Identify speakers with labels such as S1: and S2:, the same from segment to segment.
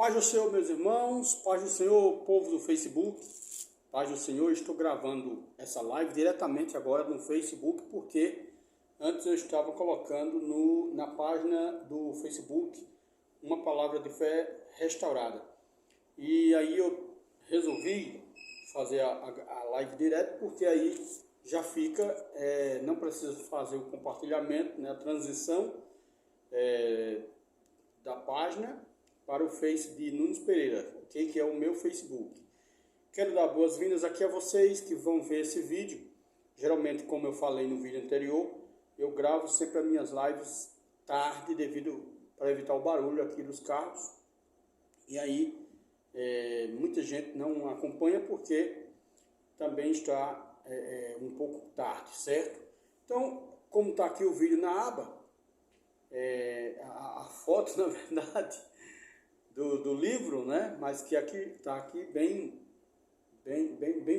S1: Paz do Senhor, meus irmãos, paz do Senhor, povo do Facebook, paz do Senhor. Estou gravando essa live diretamente agora no Facebook, porque antes eu estava colocando na página do Facebook uma palavra de fé restaurada. E aí eu resolvi fazer a live direto, porque aí já fica, não precisa fazer o compartilhamento, né, a transição da página para o Face de Nunes Pereira, okay? Que é o meu Facebook. Quero dar boas-vindas aqui a vocês que vão ver esse vídeo. Geralmente, como eu falei no vídeo anterior, eu gravo sempre as minhas lives tarde, para evitar o barulho aqui dos carros. E aí, muita gente não acompanha porque também está um pouco tarde, certo? Então, como está aqui o vídeo na aba, a foto, na verdade, do livro, né? Mas que aqui está aqui bem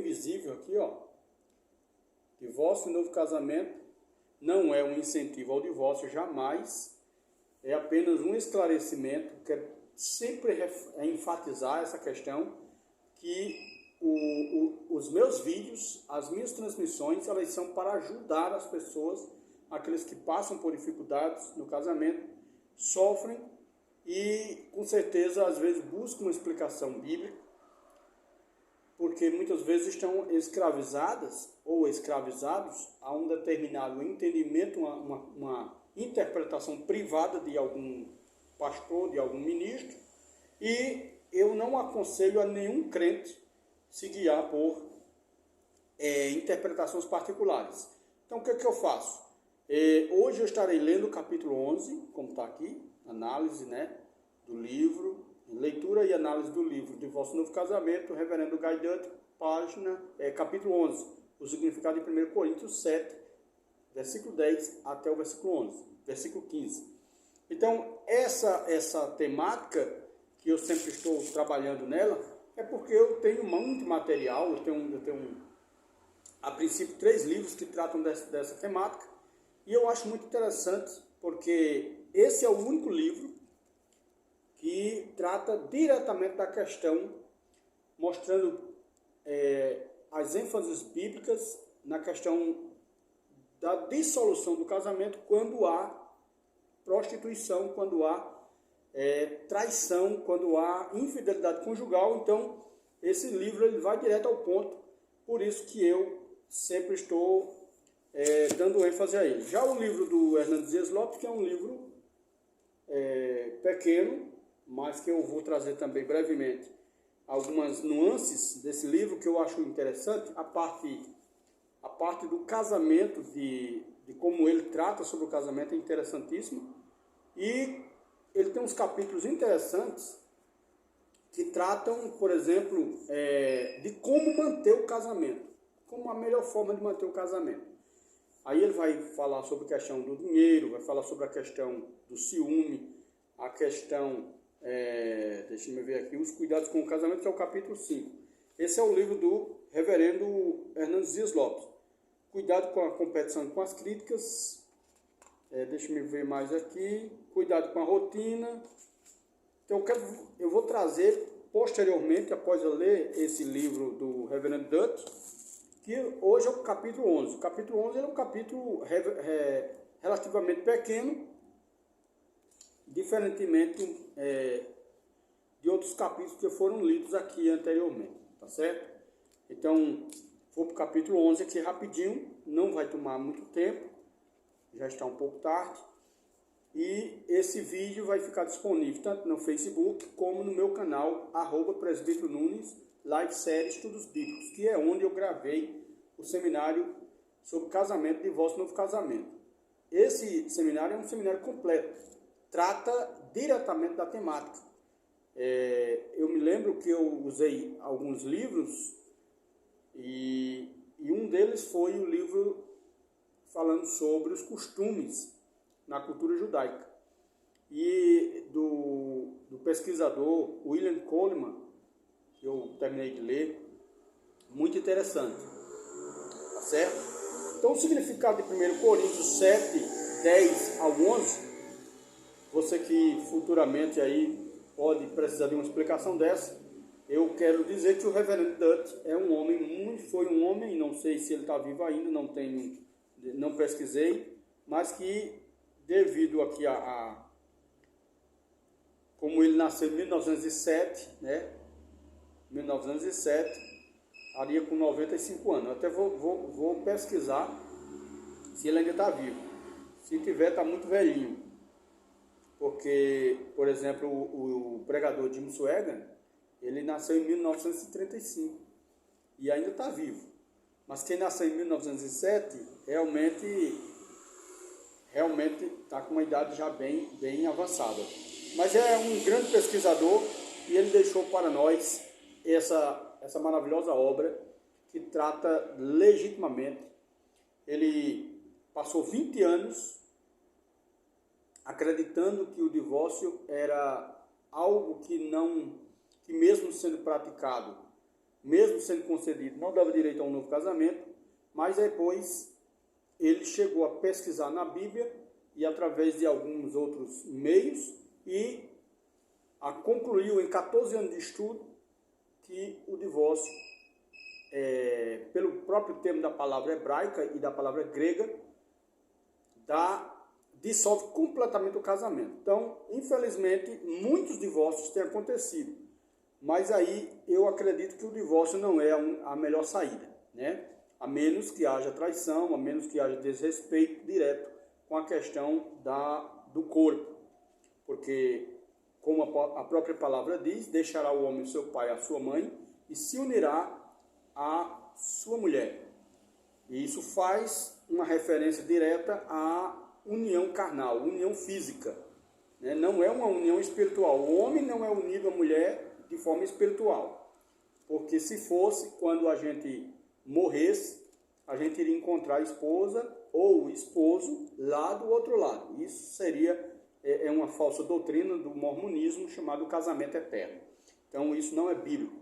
S1: visível aqui, ó. Divórcio e novo casamento não é um incentivo ao divórcio, jamais. É apenas um esclarecimento. Quero sempre enfatizar essa questão que os meus vídeos, as minhas transmissões, elas são para ajudar as pessoas, aqueles que passam por dificuldades no casamento, sofrem e com certeza às vezes buscam uma explicação bíblica, porque muitas vezes estão escravizadas ou escravizados a um determinado entendimento, uma interpretação privada de algum pastor, de algum ministro, e eu não aconselho a nenhum crente se guiar por interpretações particulares. Então o que é que eu faço? Hoje eu estarei lendo o capítulo 11, como está aqui, análise, né, do livro, leitura e análise do livro Divórcio e Novo Casamento, Reverendo Guy Dutt, capítulo 11, o significado de 1 Coríntios 7, versículo 10 até o versículo 11, versículo 15. Então, essa temática que eu sempre estou trabalhando nela, é porque eu tenho muito material, eu tenho a princípio 3 livros que tratam dessa temática, e eu acho muito interessante, porque esse é o único livro que trata diretamente da questão, mostrando as ênfases bíblicas na questão da dissolução do casamento quando há prostituição, quando há traição, quando há infidelidade conjugal. Então, esse livro ele vai direto ao ponto, por isso que eu sempre estou dando ênfase a ele. Já o livro do Hernandes Dias Lopes, que é um livro pequeno, mas que eu vou trazer também brevemente algumas nuances desse livro que eu acho interessante, a parte do casamento, de como ele trata sobre o casamento é interessantíssimo, e ele tem uns capítulos interessantes que tratam, por exemplo, de como manter o casamento, como a melhor forma de manter o casamento. Aí ele vai falar sobre a questão do dinheiro, vai falar sobre a questão do ciúme, a questão, deixa eu ver aqui, os cuidados com o casamento, que é o capítulo 5. Esse é o livro do reverendo Hernandes Dias Lopes. Cuidado com a competição e com as críticas. Deixa eu ver mais aqui. Cuidado com a rotina. Então eu vou trazer posteriormente, após eu ler esse livro do reverendo Dutt, que hoje é o capítulo 11. O capítulo 11 é um capítulo relativamente pequeno, diferentemente de outros capítulos que foram lidos aqui anteriormente, tá certo? Então, vou para o capítulo 11 aqui rapidinho, não vai tomar muito tempo, já está um pouco tarde, e esse vídeo vai ficar disponível tanto no Facebook como no meu canal, @presbítero Nunes, Live Série Estudos Bíblicos, que é onde eu gravei o seminário sobre casamento, divórcio e novo casamento. Esse seminário é um seminário completo, trata diretamente da temática. Eu me lembro que eu usei alguns livros e um deles foi o livro falando sobre os costumes na cultura judaica. E do pesquisador William Coleman, que eu terminei de ler, muito interessante, tá certo? Então o significado de 1 Coríntios 7, 10 ao 11, você que futuramente aí pode precisar de uma explicação dessa. Eu quero dizer que o reverendo Dutch é um homem, foi um homem, não sei se ele está vivo ainda, não pesquisei, mas que devido aqui como ele nasceu em 1907, né? 1907, estaria com 95 anos. Eu até vou pesquisar se ele ainda está vivo. Se tiver, está muito velhinho. Porque, por exemplo, o pregador Jim Swaggart, ele nasceu em 1935 e ainda está vivo. Mas quem nasceu em 1907 realmente está com uma idade já bem avançada. Mas é um grande pesquisador e ele deixou para nós essa maravilhosa obra que trata legitimamente. Ele passou 20 anos acreditando que o divórcio era algo que mesmo sendo praticado, mesmo sendo concedido, não dava direito a um novo casamento, mas depois ele chegou a pesquisar na Bíblia e através de alguns outros meios e concluiu em 14 anos de estudo que o divórcio, pelo próprio termo da palavra hebraica e da palavra grega, dissolve completamente o casamento. Então, infelizmente, muitos divórcios têm acontecido, mas aí eu acredito que o divórcio não é a melhor saída, né? A menos que haja traição, a menos que haja desrespeito direto com a questão do corpo, porque, como a própria palavra diz, deixará o homem seu pai e a sua mãe e se unirá à sua mulher. E isso faz uma referência direta à união carnal, união física, né? Não é uma união espiritual. O homem não é unido à mulher de forma espiritual, porque se fosse, quando a gente morresse, a gente iria encontrar a esposa ou o esposo lá do outro lado. Isso seria uma falsa doutrina do mormonismo chamado casamento eterno. Então isso não é bíblico.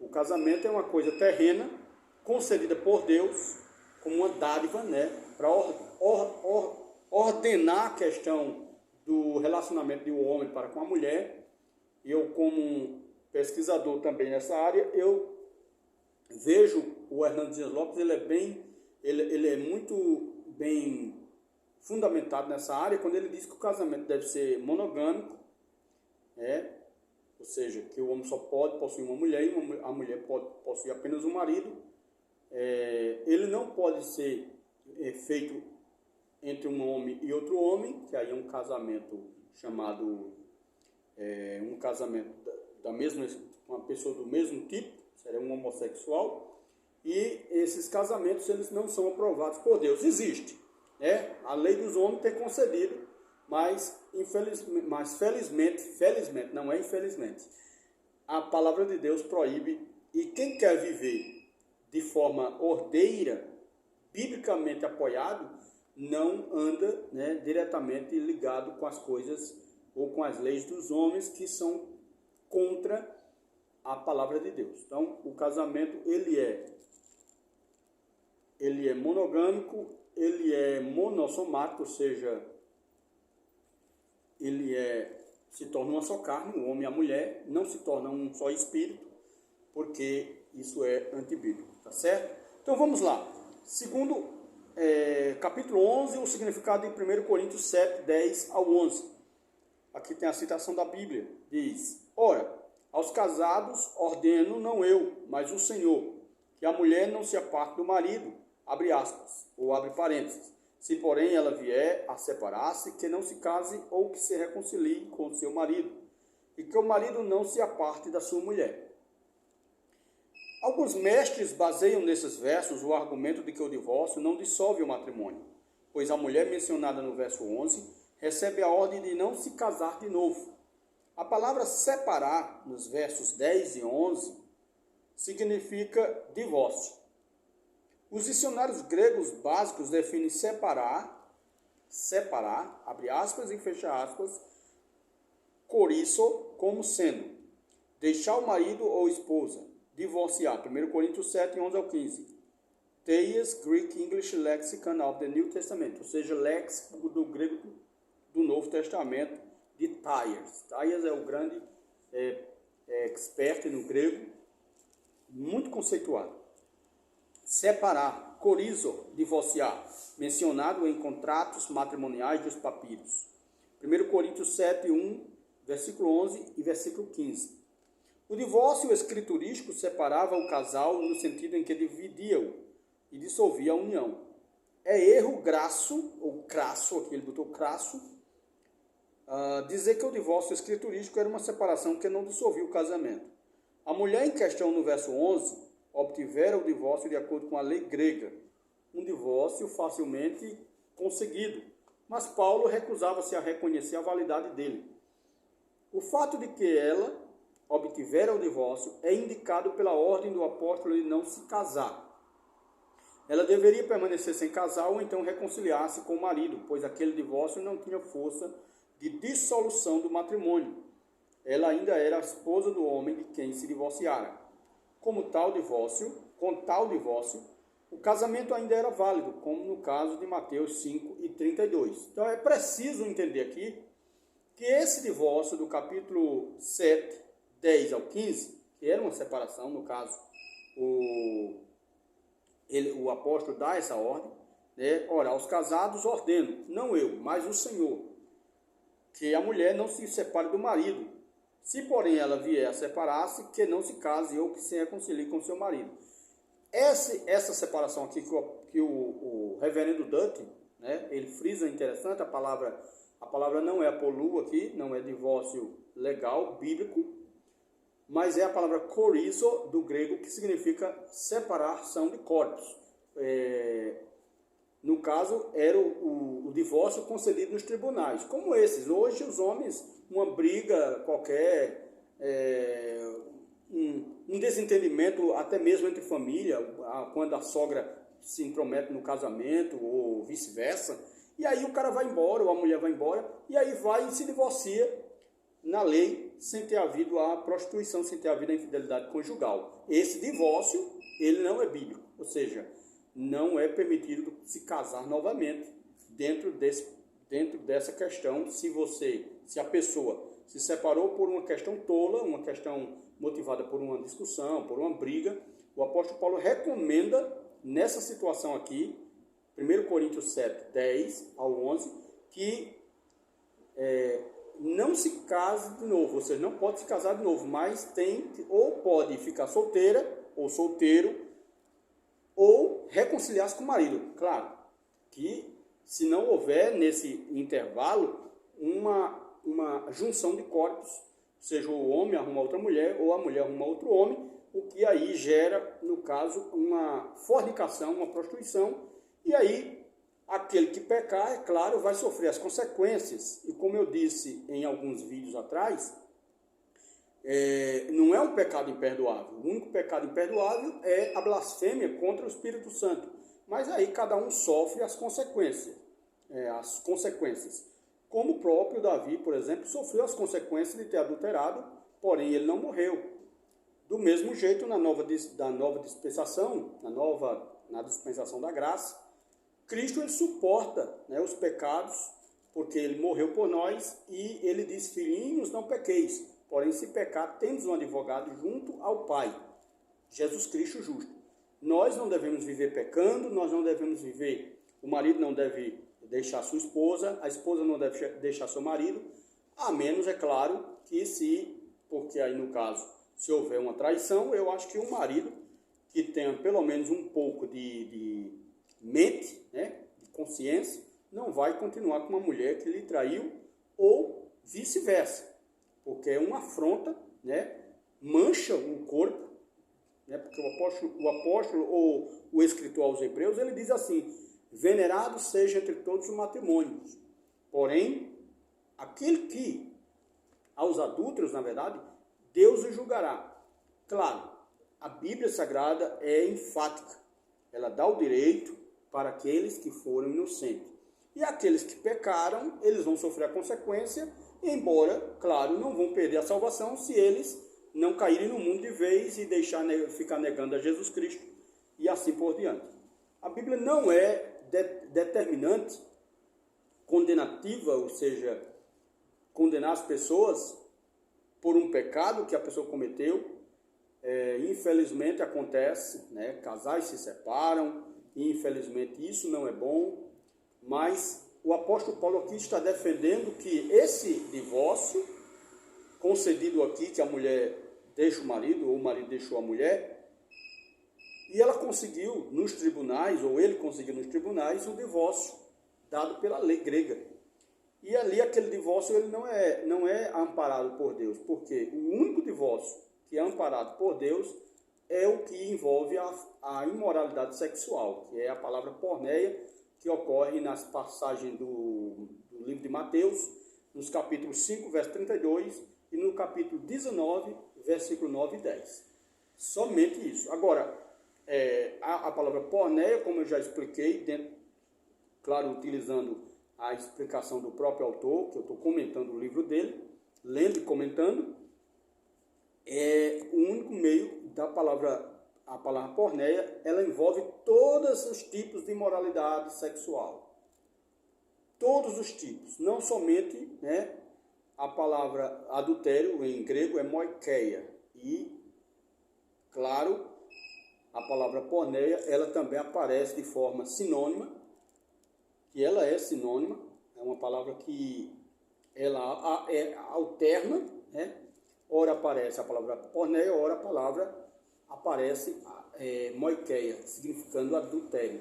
S1: O casamento é uma coisa terrena, concedida por Deus como uma dádiva, né, para ordenar a questão do relacionamento do homem para com a mulher. Eu, como um pesquisador também nessa área, eu vejo o Hernando Dias Lopes, ele é muito bem fundamentado nessa área, quando ele diz que o casamento deve ser monogâmico, ou seja, que o homem só pode possuir uma mulher e a mulher pode possuir apenas um marido. Ele não pode ser feito entre um homem e outro homem, que aí é um casamento chamado um casamento uma pessoa do mesmo tipo, seria um homossexual, e esses casamentos eles não são aprovados por Deus. Existe, né? A lei dos homens tem concedido, mas felizmente, não é infelizmente, a palavra de Deus proíbe, e quem quer viver de forma ordeira, biblicamente apoiado, não anda, né, diretamente ligado com as coisas ou com as leis dos homens que são contra a palavra de Deus. Então, o casamento ele é monogâmico, ele é monossomático, ou seja, ele se torna uma só carne, o homem e a mulher, não se torna um só espírito, porque isso é antibíblico, tá certo? Então vamos lá. Segundo capítulo 11, o significado em 1 Coríntios 7, 10 ao 11. Aqui tem a citação da Bíblia, diz: ora, aos casados ordeno não eu, mas o Senhor, que a mulher não se aparte do marido, abre aspas, ou abre parênteses. Se, porém, ela vier a separar-se, que não se case ou que se reconcilie com o seu marido, e que o marido não se aparte da sua mulher. Alguns mestres baseiam nesses versos o argumento de que o divórcio não dissolve o matrimônio, pois a mulher mencionada no verso 11 recebe a ordem de não se casar de novo. A palavra separar, nos versos 10 e 11, significa divórcio. Os dicionários gregos básicos definem separar, abre aspas e fecha aspas, corisso, como sendo deixar o marido ou esposa, divorciar, 1 Coríntios 7, 11 ao 15. Theias Greek English Lexicon of the New Testament, ou seja, léxico do grego do Novo Testamento, de Tyers. Tyers é o grande expert no grego, muito conceituado. Separar, corizo, divorciar, mencionado em contratos matrimoniais dos papiros. 1 Coríntios 7, 1, versículo 11 e versículo 15. O divórcio escriturístico separava o casal no sentido em que dividia-o e dissolvia a união. É erro grasso, ou crasso, aqui ele botou crasso, dizer que o divórcio escriturístico era uma separação que não dissolvia o casamento. A mulher em questão, no verso 11, obtivera o divórcio de acordo com a lei grega, um divórcio facilmente conseguido, mas Paulo recusava-se a reconhecer a validade dele. O fato de que ela obtivera o divórcio é indicado pela ordem do apóstolo de não se casar. Ela deveria permanecer sem casar ou então reconciliar-se com o marido, pois aquele divórcio não tinha força de dissolução do matrimônio. Ela ainda era a esposa do homem de quem se divorciara. Com tal divórcio, o casamento ainda era válido, como no caso de Mateus 5 e 32. Então é preciso entender aqui que esse divórcio do capítulo 7, 10 ao 15, que era uma separação, no caso, o apóstolo dá essa ordem, né? Ora, aos casados ordeno, não eu, mas o Senhor, que a mulher não se separe do marido. Se, porém, ela vier a separar-se, que não se case ou que se reconcilie com seu marido. Essa separação aqui que o reverendo Dutton, né, ele frisa, interessante, a palavra não é apolua aqui, não é divórcio legal, bíblico, mas é a palavra corizo, do grego, que significa separação de corpos. No caso, era o divórcio concedido nos tribunais, como esses. Hoje, os homens, uma briga qualquer, um desentendimento até mesmo entre família, quando a sogra se intromete no casamento ou vice-versa, e aí o cara vai embora, ou a mulher vai embora, e aí vai e se divorcia na lei, sem ter havido a prostituição, sem ter havido a infidelidade conjugal. Esse divórcio, ele não é bíblico, ou seja, não é permitido se casar novamente dentro dessa questão. Se a pessoa se separou por uma questão tola, uma questão motivada por uma discussão, por uma briga, o apóstolo Paulo recomenda nessa situação aqui, 1 Coríntios 7, 10 ao 11, que não se case de novo, ou seja, não pode se casar de novo, mas ou pode ficar solteira ou solteiro, ou reconciliar-se com o marido. Claro que se não houver nesse intervalo uma junção de corpos, seja o homem arruma outra mulher ou a mulher arruma outro homem, o que aí gera, no caso, uma fornicação, uma prostituição, e aí aquele que pecar, é claro, vai sofrer as consequências. E como eu disse em alguns vídeos atrás, não é um pecado imperdoável. O único pecado imperdoável é a blasfêmia contra o Espírito Santo. Mas aí cada um sofre as consequências. Como o próprio Davi, por exemplo, sofreu as consequências de ter adulterado, porém ele não morreu. Do mesmo jeito, na nova dispensação, na dispensação da graça, Cristo ele suporta, né, os pecados, porque ele morreu por nós e ele diz: filhinhos, não pequeis. Porém, se pecar, temos um advogado junto ao Pai, Jesus Cristo justo. Nós não devemos viver pecando, nós não devemos viver, o marido não deve deixar sua esposa, a esposa não deve deixar seu marido, a menos, é claro, porque aí no caso, se houver uma traição, eu acho que o marido que tenha pelo menos um pouco de mente, né, de consciência, não vai continuar com uma mulher que lhe traiu, ou vice-versa, porque é uma afronta, né, mancha o corpo, né, porque o apóstolo ou o escritor aos Hebreus, ele diz assim: venerado seja entre todos os matrimônios, porém, aquele que, aos adúlteros, na verdade, Deus o julgará. Claro, a Bíblia Sagrada é enfática, ela dá o direito para aqueles que foram inocentes. E aqueles que pecaram, eles vão sofrer a consequência, embora, claro, não vão perder a salvação se eles não caírem no mundo de vez e ficar negando a Jesus Cristo e assim por diante. A Bíblia não é determinante, condenativa, ou seja, condenar as pessoas por um pecado que a pessoa cometeu. Infelizmente acontece, né? Casais se separam, e infelizmente isso não é bom, mas o apóstolo Paulo aqui está defendendo que esse divórcio concedido aqui, que a mulher deixa o marido, ou o marido deixou a mulher, e ela conseguiu nos tribunais, ou ele conseguiu nos tribunais, um divórcio dado pela lei grega. E ali aquele divórcio ele não é amparado por Deus, porque o único divórcio que é amparado por Deus é o que envolve a imoralidade sexual, que é a palavra porneia, que ocorre nas passagens do livro de Mateus, nos capítulos 5, verso 32, e no capítulo 19, versículo 9 e 10. Somente isso. Agora, a palavra porneia, como eu já expliquei, claro, utilizando a explicação do próprio autor, que eu estou comentando o livro dele, lendo e comentando, é o único meio da palavra, a palavra porneia, ela envolve todos os tipos de imoralidade sexual. Todos os tipos, não somente, né, a palavra adultério em grego é moikeia. E, claro, a palavra porneia, ela também aparece de forma sinônima, que ela é sinônima, é uma palavra que ela alterna, né? Ora aparece a palavra porneia, ora a palavra aparece moikeia, significando adultério.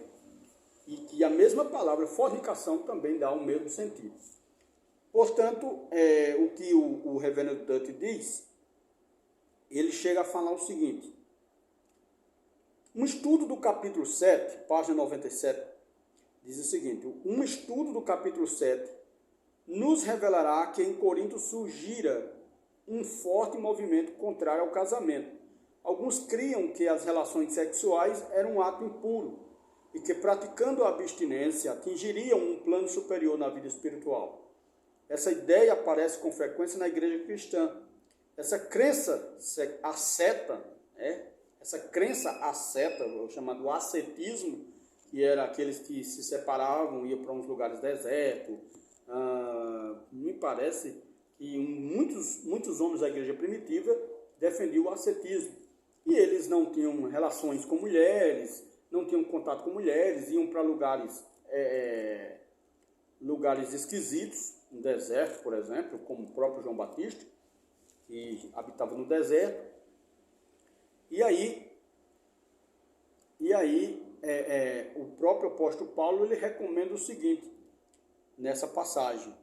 S1: E que a mesma palavra fornicação também dá o mesmo sentido. Portanto, o que o reverendo Tutt diz, ele chega a falar o seguinte: um estudo do capítulo 7, página 97, diz o seguinte: um estudo do capítulo 7 nos revelará que em Corinto surgira um forte movimento contrário ao casamento. Alguns criam que as relações sexuais eram um ato impuro e que, praticando a abstinência, atingiriam um plano superior na vida espiritual. Essa ideia aparece com frequência na igreja cristã. Essa crença asceta, o chamado ascetismo, que era aqueles que se separavam, iam para uns lugares desertos, me parece que muitos homens da igreja primitiva defendiam o ascetismo. E eles não tinham relações com mulheres, não tinham contato com mulheres, iam para lugares esquisitos, no deserto, por exemplo, como o próprio João Batista, que habitava no deserto. E aí o próprio apóstolo Paulo ele recomenda o seguinte, nessa passagem: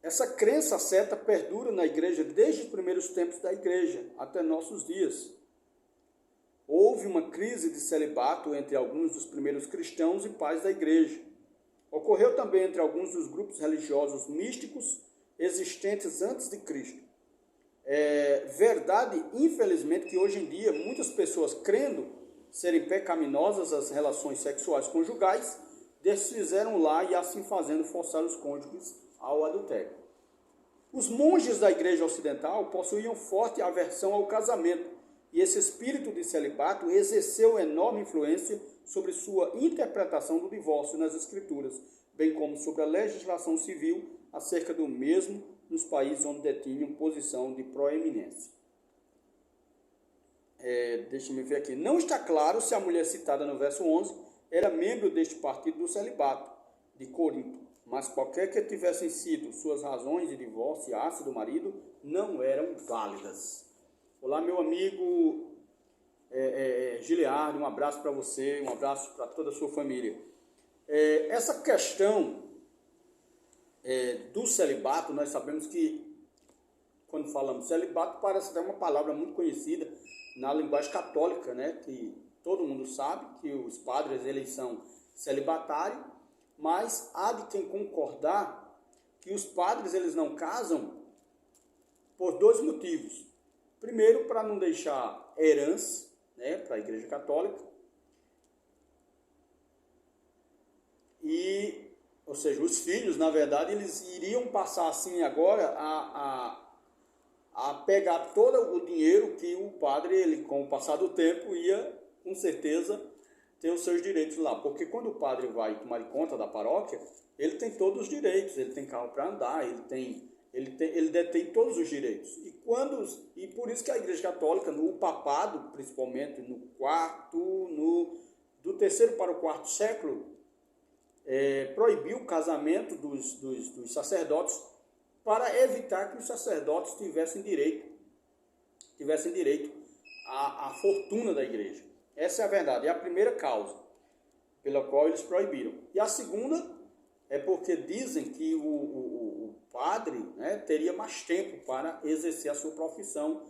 S1: essa crença certa perdura na igreja desde os primeiros tempos da igreja até nossos dias. Houve uma crise de celibato entre alguns dos primeiros cristãos e pais da igreja. Ocorreu também entre alguns dos grupos religiosos místicos existentes antes de Cristo. É verdade, infelizmente, que hoje em dia muitas pessoas, crendo serem pecaminosas as relações sexuais conjugais, desfizeram lá e, assim fazendo, forçaram os cônjuges ao adultério. Os monges da igreja ocidental possuíam forte aversão ao casamento, e esse espírito de celibato exerceu enorme influência sobre sua interpretação do divórcio nas escrituras, bem como sobre a legislação civil acerca do mesmo nos países onde detinham posição de proeminência. Deixa-me ver aqui. Não está claro se a mulher citada no verso 11 era membro deste partido do celibato de Corinto, mas qualquer que tivessem sido suas razões de divorciar-se do marido não eram válidas. Olá, meu amigo Giliardo, um abraço para você, um abraço para toda a sua família. Essa questão do celibato, nós sabemos que, quando falamos celibato, parece até uma palavra muito conhecida na linguagem católica, né? Que todo mundo sabe que os padres eles são celibatários, mas há de quem concordar que os padres eles não casam por dois motivos. Primeiro, para não deixar herança, né, para a Igreja Católica, ou seja, os filhos, na verdade, eles iriam passar assim agora a pegar todo o dinheiro que o padre, ele, com o passar do tempo, ia, com certeza, ter os seus direitos lá. Porque quando o padre vai tomar conta da paróquia, ele tem todos os direitos, ele tem carro para andar, ele detém todos os direitos. E por isso que a Igreja Católica, no papado, principalmente do terceiro para o quarto século, proibiu o casamento dos sacerdotes para evitar que os sacerdotes tivessem direito à fortuna da igreja. Essa é a verdade, é a primeira causa pela qual eles proibiram. E a segunda é porque dizem que o padre, né, teria mais tempo para exercer a sua profissão,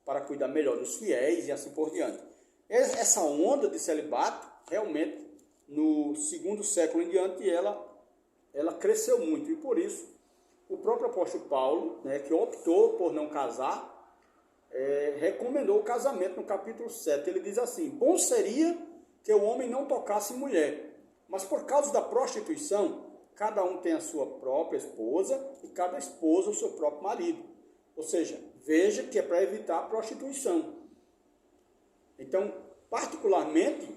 S1: para cuidar melhor dos fiéis e assim por diante. Essa onda de celibato, realmente, no segundo século em diante, ela cresceu muito. E por isso, o próprio apóstolo Paulo, né, que optou por não casar, recomendou o casamento no capítulo 7. Ele diz assim: bom seria que o homem não tocasse em mulher, mas por causa da prostituição, cada um tem a sua própria esposa e cada esposa o seu próprio marido. Ou seja, veja que é para evitar a prostituição. Então, particularmente,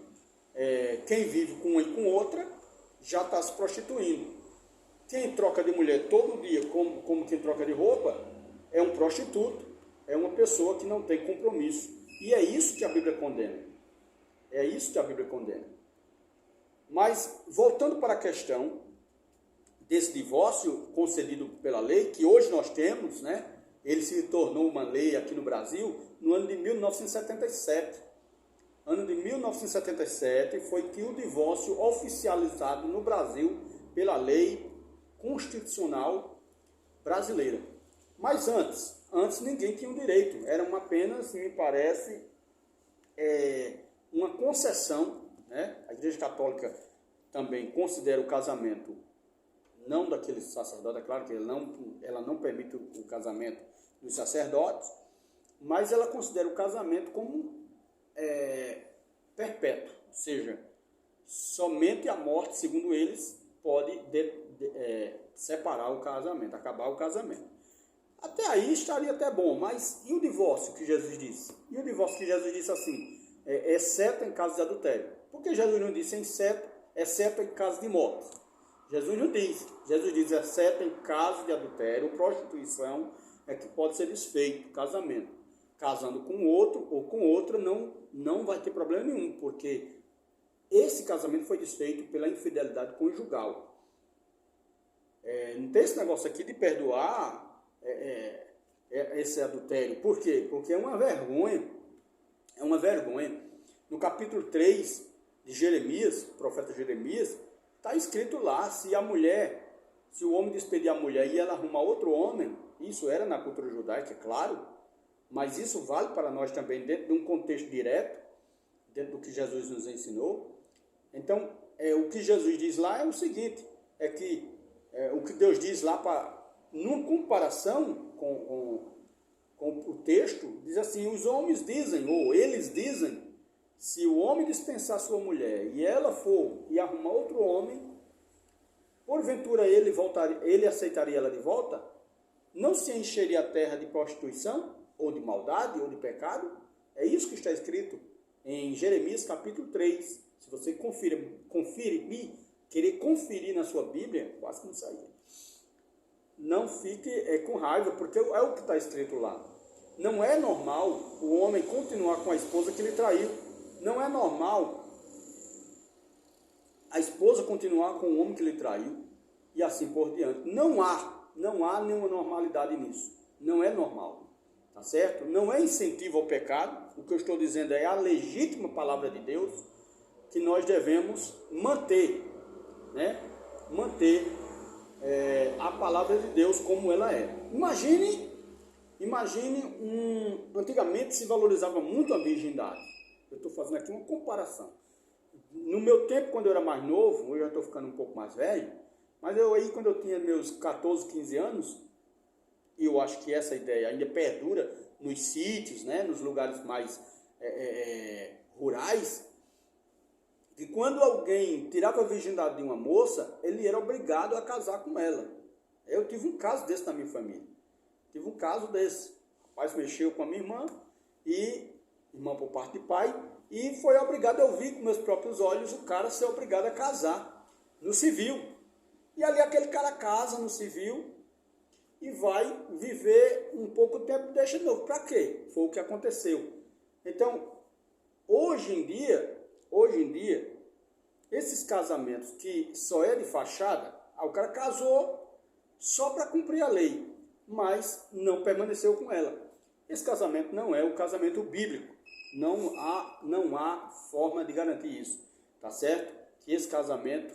S1: quem vive com uma e com outra já está se prostituindo. Quem troca de mulher todo dia, como quem troca de roupa, é um prostituto, é uma pessoa que não tem compromisso. E é isso que a Bíblia condena. É isso que a Bíblia condena. Mas, voltando para a questão desse divórcio concedido pela lei, que hoje nós temos, né? Ele se tornou uma lei aqui no Brasil no ano de 1977. Ano de 1977 foi que o divórcio oficializado no Brasil pela lei constitucional brasileira. Mas antes ninguém tinha o direito, era apenas, me parece, uma concessão, né? A Igreja Católica também considera o casamento não daquele sacerdote, é claro que ela não permite o casamento dos sacerdotes, mas ela considera o casamento como perpétuo, ou seja, somente a morte, segundo eles, pode separar o casamento, acabar o casamento. Até aí estaria até bom, mas e o divórcio que Jesus disse? E o divórcio que Jesus disse assim, exceto em caso de adultério? Por que Jesus não disse exceto em caso de morte? Jesus não diz. Jesus diz exceto em caso de adultério, prostituição, é que pode ser desfeito o casamento. Casando com outro ou com outra não vai ter problema nenhum, porque esse casamento foi desfeito pela infidelidade conjugal. Não tem esse negócio aqui de perdoar esse adultério. Por quê? Porque é uma vergonha. É uma vergonha. No capítulo 3 de Jeremias, o profeta Jeremias, está escrito lá, se o homem despedir a mulher e ela arrumar outro homem, isso era na cultura judaica, é claro, mas isso vale para nós também dentro de um contexto direto, dentro do que Jesus nos ensinou. Então, o que Jesus diz lá é o seguinte, o que Deus diz lá, numa comparação com o texto, diz assim, os homens dizem, ou eles dizem, se o homem dispensar sua mulher e ela for e arrumar outro homem, porventura ele aceitaria ela de volta? Não se encheria a terra de prostituição, ou de maldade, ou de pecado? É isso que está escrito em Jeremias capítulo 3. Se você querer conferir na sua Bíblia, quase que não saía. Não fique com raiva, porque é o que está escrito lá. Não é normal o homem continuar com a esposa que ele traiu. Não é normal a esposa continuar com o homem que lhe traiu e assim por diante. Não há nenhuma normalidade nisso. Não é normal, tá certo? Não é incentivo ao pecado. O que eu estou dizendo é a legítima palavra de Deus que nós devemos manter, né? Manter a palavra de Deus como ela é. Imagine antigamente se valorizava muito a virgindade. Eu estou fazendo aqui uma comparação. No meu tempo, quando eu era mais novo, eu já estou ficando um pouco mais velho, mas quando eu tinha meus 14, 15 anos, e eu acho que essa ideia ainda perdura nos sítios, né, nos lugares mais rurais, que quando alguém tirava a virgindade de uma moça, ele era obrigado a casar com ela. Eu tive um caso desse na minha família. O rapaz mexeu com a minha irmã, irmã por parte de pai, e foi obrigado, eu vi com meus próprios olhos o cara ser obrigado a casar no civil. E ali aquele cara casa no civil e vai viver um pouco de tempo e deixa de novo. Para quê? Foi o que aconteceu. Então, hoje em dia, esses casamentos que só é de fachada, o cara casou só para cumprir a lei, mas não permaneceu com ela. Esse casamento não é o casamento bíblico. Não há forma de garantir isso. Tá certo? Que esse casamento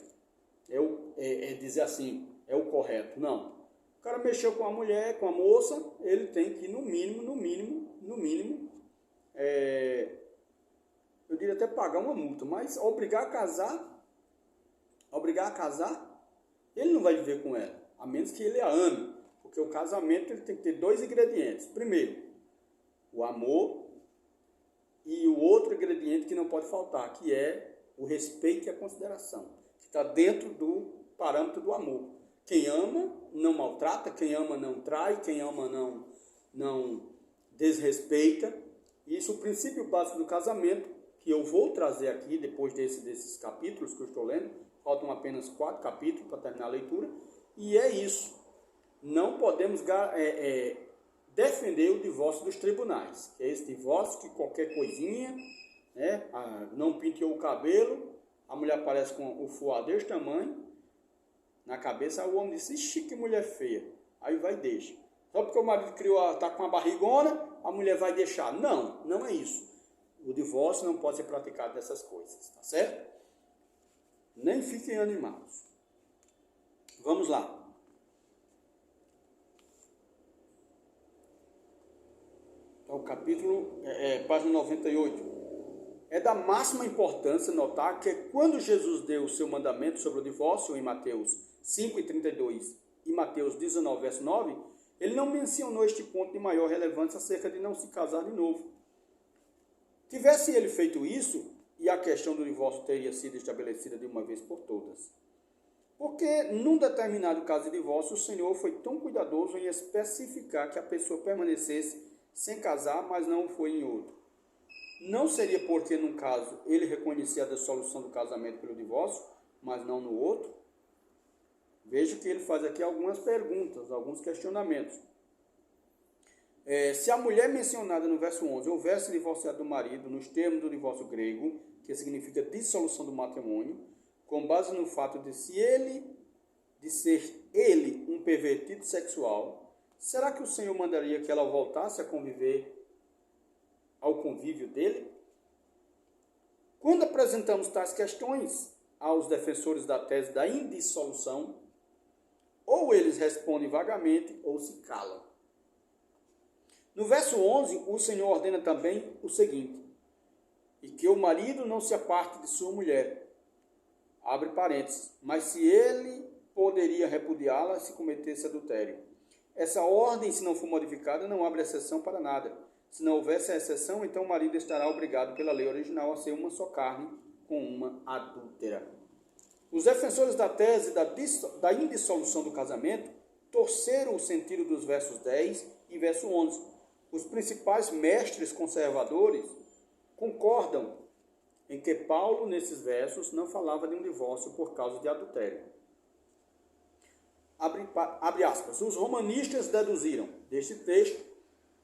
S1: dizer assim, é o correto. Não. O cara mexeu com a mulher, com a moça, ele tem que, no mínimo, eu diria até pagar uma multa, mas obrigar a casar, ele não vai viver com ela, a menos que ele a ame, porque o casamento ele tem que ter dois ingredientes. Primeiro, o amor, e o outro ingrediente que não pode faltar, que é o respeito e a consideração, que está dentro do parâmetro do amor. Quem ama não maltrata, quem ama não trai, quem ama não desrespeita. Isso é o princípio básico do casamento, que eu vou trazer aqui depois desses capítulos que eu estou lendo. Faltam apenas 4 capítulos para terminar a leitura. E é isso. Não podemos defender o divórcio dos tribunais, que é esse divórcio que qualquer coisinha, né, não penteou o cabelo, a mulher aparece com o fuá desse tamanho na cabeça, o homem diz, ixi, que mulher feia, aí vai e deixa. Só porque o marido está com uma barrigona, a mulher vai deixar. Não é isso. O divórcio não pode ser praticado dessas coisas, tá certo? Nem fiquem animados. Vamos lá. O capítulo, página 98. É da máxima importância notar que quando Jesus deu o seu mandamento sobre o divórcio, em Mateus 5:32 e Mateus 19, verso 9, ele não mencionou este ponto de maior relevância acerca de não se casar de novo. Tivesse ele feito isso, e a questão do divórcio teria sido estabelecida de uma vez por todas. Porque, num determinado caso de divórcio, o Senhor foi tão cuidadoso em especificar que a pessoa permanecesse sem casar, mas não foi em outro. Não seria porque, num caso, ele reconhecia a dissolução do casamento pelo divórcio, mas não no outro? Veja que ele faz aqui algumas perguntas, alguns questionamentos. Se a mulher mencionada no verso 11 houvesse divorciado do marido nos termos do divórcio grego, que significa dissolução do matrimônio, com base no fato de ser ele um pervertido sexual, será que o Senhor mandaria que ela voltasse a conviver ao convívio dele? Quando apresentamos tais questões aos defensores da tese da indissolução, ou eles respondem vagamente ou se calam. No verso 11, o Senhor ordena também o seguinte, e que o marido não se aparte de sua mulher, abre parênteses, mas se ele poderia repudiá-la se cometesse adultério. Essa ordem, se não for modificada, não abre exceção para nada. Se não houvesse a exceção, então o marido estará obrigado pela lei original a ser uma só carne com uma adúltera. Os defensores da tese da indissolução do casamento torceram o sentido dos versos 10 e verso 11. Os principais mestres conservadores concordam em que Paulo, nesses versos, não falava de um divórcio por causa de adultério. Abre aspas. Os romanistas deduziram deste texto,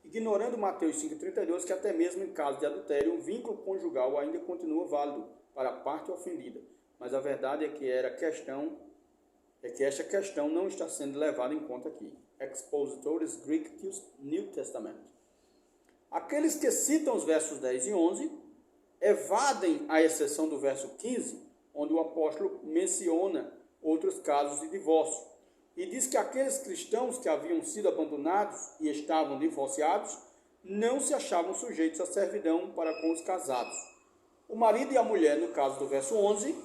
S1: ignorando Mateus 5,32, que até mesmo em caso de adultério, o vínculo conjugal ainda continua válido para a parte ofendida. Mas a verdade é que esta questão não está sendo levada em conta aqui. Expositores Greek New Testament. Aqueles que citam os versos 10 e 11 evadem a exceção do verso 15, onde o apóstolo menciona outros casos de divórcio. E diz que aqueles cristãos que haviam sido abandonados e estavam divorciados não se achavam sujeitos à servidão para com os casados. O marido e a mulher, no caso do verso 11,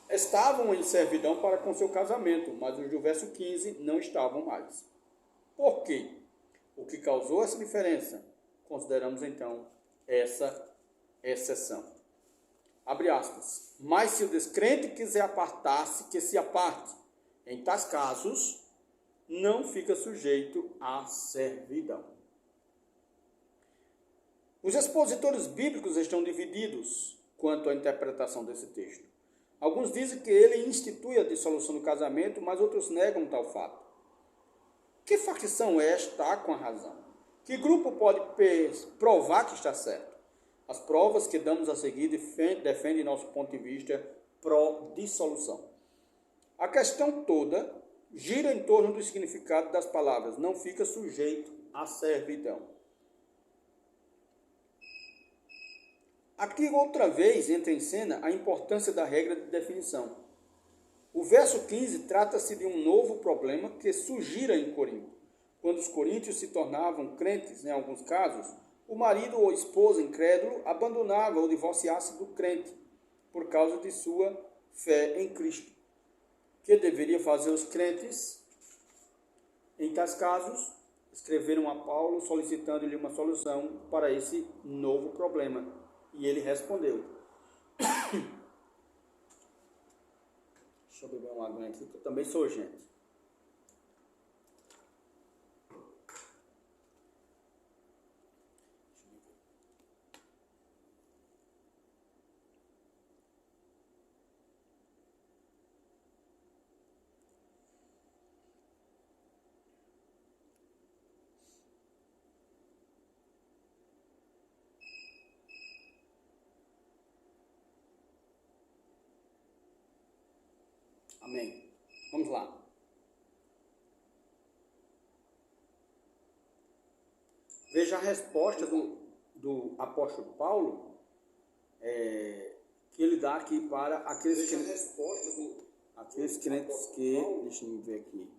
S1: estavam em servidão para com seu casamento, mas os do verso 15 não estavam mais. Por quê? O que causou essa diferença? Consideramos então essa exceção. Abre aspas. Mas se o descrente quiser apartar-se, que se aparte. Em tais casos, não fica sujeito à servidão. Os expositores bíblicos estão divididos quanto à interpretação desse texto. Alguns dizem que ele institui a dissolução do casamento, mas outros negam tal fato. Que facção é esta está com a razão? Que grupo pode provar que está certo? As provas que damos a seguir defendem nosso ponto de vista pró-dissolução. A questão toda gira em torno do significado das palavras. Não fica sujeito à servidão. Aqui outra vez entra em cena a importância da regra de definição. O verso 15 trata-se de um novo problema que surgira em Corinto. Quando os coríntios se tornavam crentes, em alguns casos, o marido ou esposa incrédulo abandonava ou divorciasse do crente por causa de sua fé em Cristo. O que deveria fazer os crentes? Em tais casos, escreveram a Paulo solicitando-lhe uma solução para esse novo problema. E ele respondeu. Deixa eu beber uma água aqui, que eu também sou gente. Amém. Vamos lá. Veja a resposta do apóstolo Paulo, que ele dá aqui para aqueles crentes. Aqueles crentes que. Deixa eu ver aqui.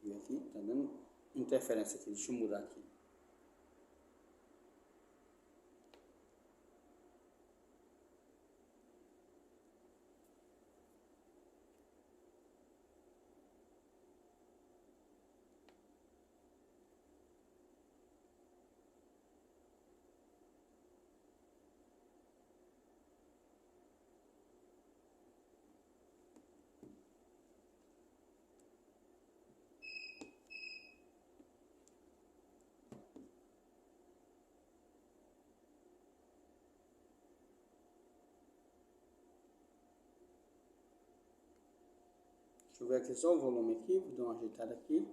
S1: E aqui, está dando interferência aqui. Deixa eu mudar aqui. Deixa eu ver aqui só o volume aqui, vou dar uma ajeitada aqui.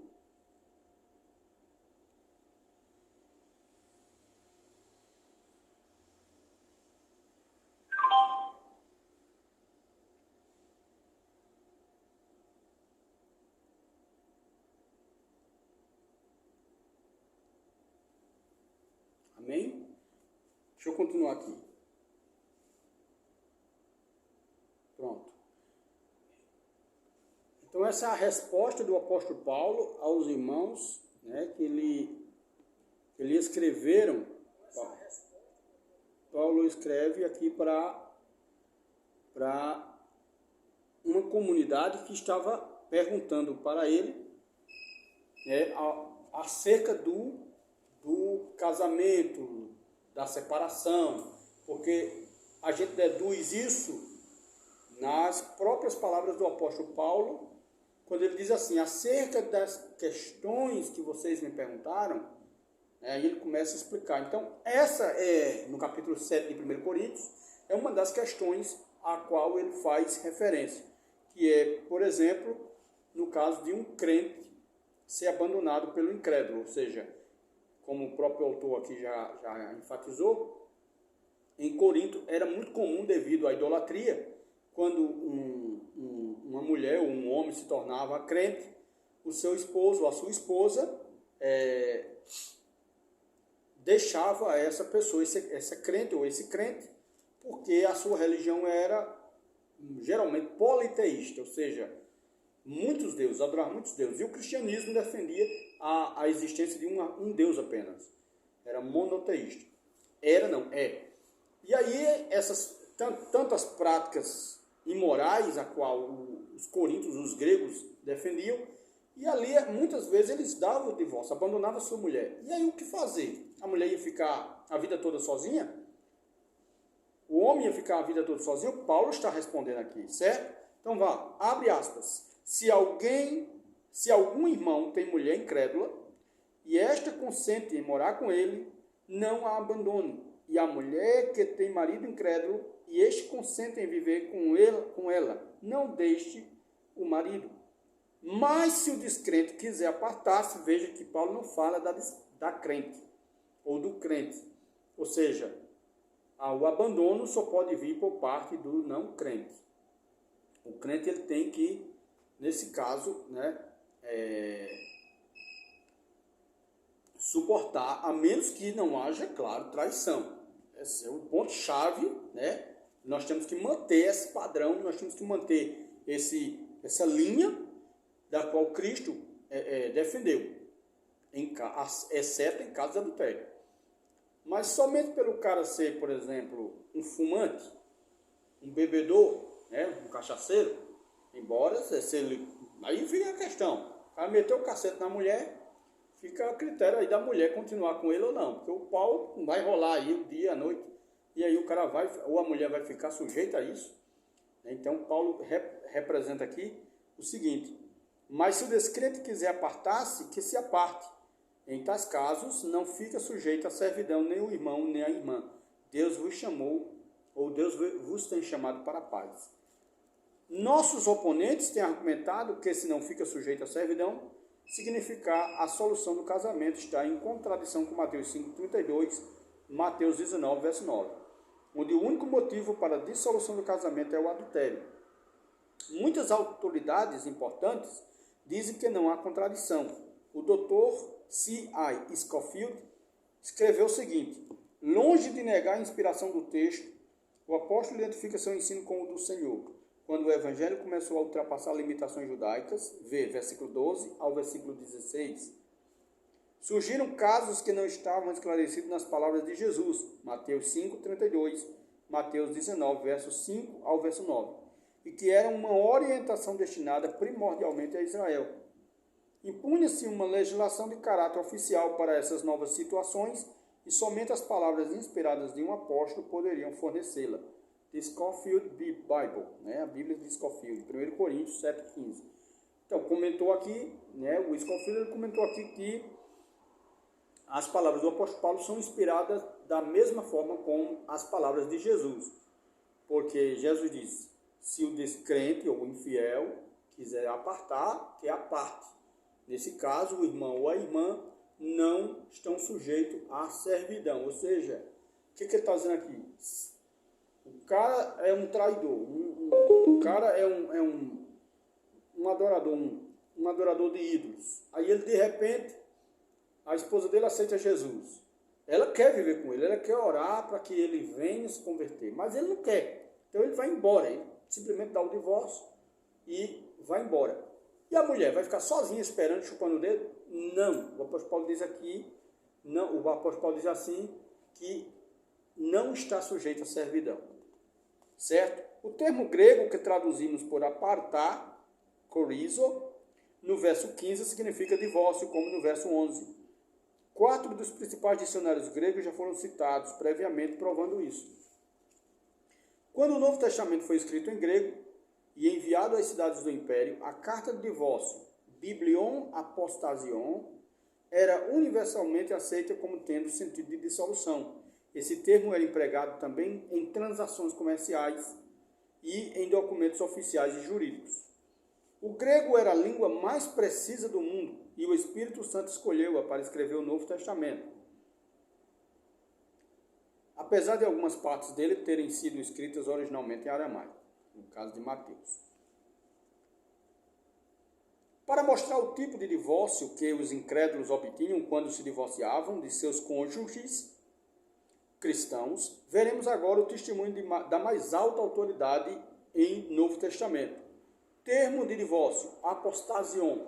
S1: Amém? Deixa eu continuar aqui. Pronto. Então essa é a resposta do apóstolo Paulo aos irmãos, né, que ele escreveram. Paulo escreve aqui para uma comunidade que estava perguntando para ele, né, acerca do casamento, da separação, porque a gente deduz isso nas próprias palavras do apóstolo Paulo, quando ele diz assim, acerca das questões que vocês me perguntaram, aí ele começa a explicar. Então, essa é, no capítulo 7 de 1 Coríntios, é uma das questões a qual ele faz referência, que é, por exemplo, no caso de um crente ser abandonado pelo incrédulo, ou seja, como o próprio autor aqui já enfatizou, em Corinto era muito comum devido à idolatria, quando uma mulher ou um homem se tornava crente, o seu esposo ou a sua esposa deixava essa pessoa, essa crente ou esse crente, porque a sua religião era geralmente politeísta, ou seja, muitos deuses, adorar muitos deuses. E o cristianismo defendia a existência de um Deus apenas. Era monoteísta. Era, não, é. E aí, essas tantas práticas imorais a qual os coríntios, os gregos, defendiam, e ali, muitas vezes, eles davam o divórcio, abandonavam a sua mulher. E aí, o que fazer? A mulher ia ficar a vida toda sozinha? O homem ia ficar a vida toda sozinho? O Paulo está respondendo aqui, certo? Então, vá, abre aspas. Se alguém Se algum irmão tem mulher incrédula, e esta consente em morar com ele, não a abandone. E a mulher que tem marido incrédulo, e este consente em viver com ela, não deixe o marido. Mas se o descrente quiser apartar-se, veja que Paulo não fala da crente, ou do crente. Ou seja, o abandono só pode vir por parte do não crente. O crente ele tem que, nesse caso, né, suportar, a menos que não haja, claro, traição. Esse é o ponto-chave, né? Nós temos que manter esse padrão, nós temos que manter essa linha da qual Cristo defendeu, exceto em caso de adultério. Mas somente pelo cara ser, por exemplo, um fumante, um bebedor, né, um cachaceiro, embora se ele... Aí fica a questão, o cara meteu o cacete na mulher, fica a critério aí da mulher continuar com ele ou não, porque o pau vai rolar aí o dia, a noite, e aí o cara vai, ou a mulher vai ficar sujeita a isso. Então Paulo representa aqui o seguinte: mas se o descrente quiser apartar-se, que se aparte. Em tais casos, não fica sujeito à servidão nem o irmão nem a irmã. Deus vos chamou, ou Deus vos tem chamado para a paz. Nossos oponentes têm argumentado que se não fica sujeito à servidão, significar a solução do casamento está em contradição com Mateus 5,32, Mateus 19, verso 9, onde o único motivo para a dissolução do casamento é o adultério. Muitas autoridades importantes dizem que não há contradição. O Dr. C.I. Scofield escreveu o seguinte: longe de negar a inspiração do texto, o apóstolo identifica seu ensino com o do Senhor. Quando o evangelho começou a ultrapassar limitações judaicas, vê versículo 12 ao versículo 16, surgiram casos que não estavam esclarecidos nas palavras de Jesus, Mateus 5,32, Mateus 19, verso 5 ao verso 9, e que eram uma orientação destinada primordialmente a Israel. Impunha-se uma legislação de caráter oficial para essas novas situações e somente as palavras inspiradas de um apóstolo poderiam fornecê-la. The Scofield Bible, né? A Bíblia de Scofield, 1 Coríntios 7,15. Então, comentou aqui, né, o Scofield ele comentou aqui que as palavras do apóstolo Paulo são inspiradas da mesma forma como as palavras de Jesus. Porque Jesus disse: se o descrente ou o infiel quiser apartar, que aparte. Nesse caso, o irmão ou a irmã não estão sujeitos à servidão. Ou seja, o que ele está dizendo aqui? O cara é um traidor, o cara é um adorador, um adorador de ídolos. Aí ele, de repente, a esposa dele aceita Jesus. Ela quer viver com ele, ela quer orar para que ele venha se converter, mas ele não quer. Então ele vai embora, ele simplesmente dá o divórcio e vai embora. E a mulher vai ficar sozinha esperando, chupando o dedo? Não. O apóstolo Paulo diz aqui, não, o apóstolo Paulo diz assim, que não está sujeito à servidão. Certo? O termo grego que traduzimos por apartar, chorizo, no verso 15 significa divórcio, como no verso 11. 4 dos principais dicionários gregos já foram citados previamente, provando isso. Quando o Novo Testamento foi escrito em grego e enviado às cidades do Império, a carta de divórcio, Biblion Apostasion, era universalmente aceita como tendo sentido de dissolução. Esse termo era empregado também em transações comerciais e em documentos oficiais e jurídicos. O grego era a língua mais precisa do mundo e o Espírito Santo escolheu-a para escrever o Novo Testamento. Apesar de algumas partes dele terem sido escritas originalmente em aramaico, no caso de Mateus. Para mostrar o tipo de divórcio que os incrédulos obtinham quando se divorciavam de seus cônjuges cristãos, veremos agora o testemunho da mais alta autoridade em Novo Testamento. Termo de divórcio, apostasion.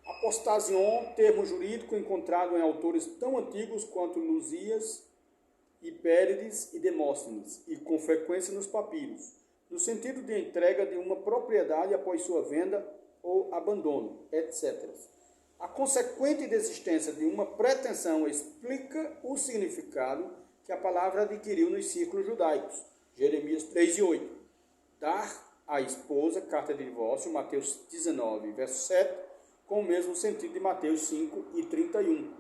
S1: Apostasion, termo jurídico encontrado em autores tão antigos quanto Lusias, Hipérides e Demóstenes, e com frequência nos papiros, no sentido de entrega de uma propriedade após sua venda ou abandono, etc. A consequente desistência de uma pretensão explica o significado que a palavra adquiriu nos círculos judaicos. Jeremias 3:8. Dar à esposa, carta de divórcio, Mateus 19, verso 7, com o mesmo sentido de Mateus 5:31.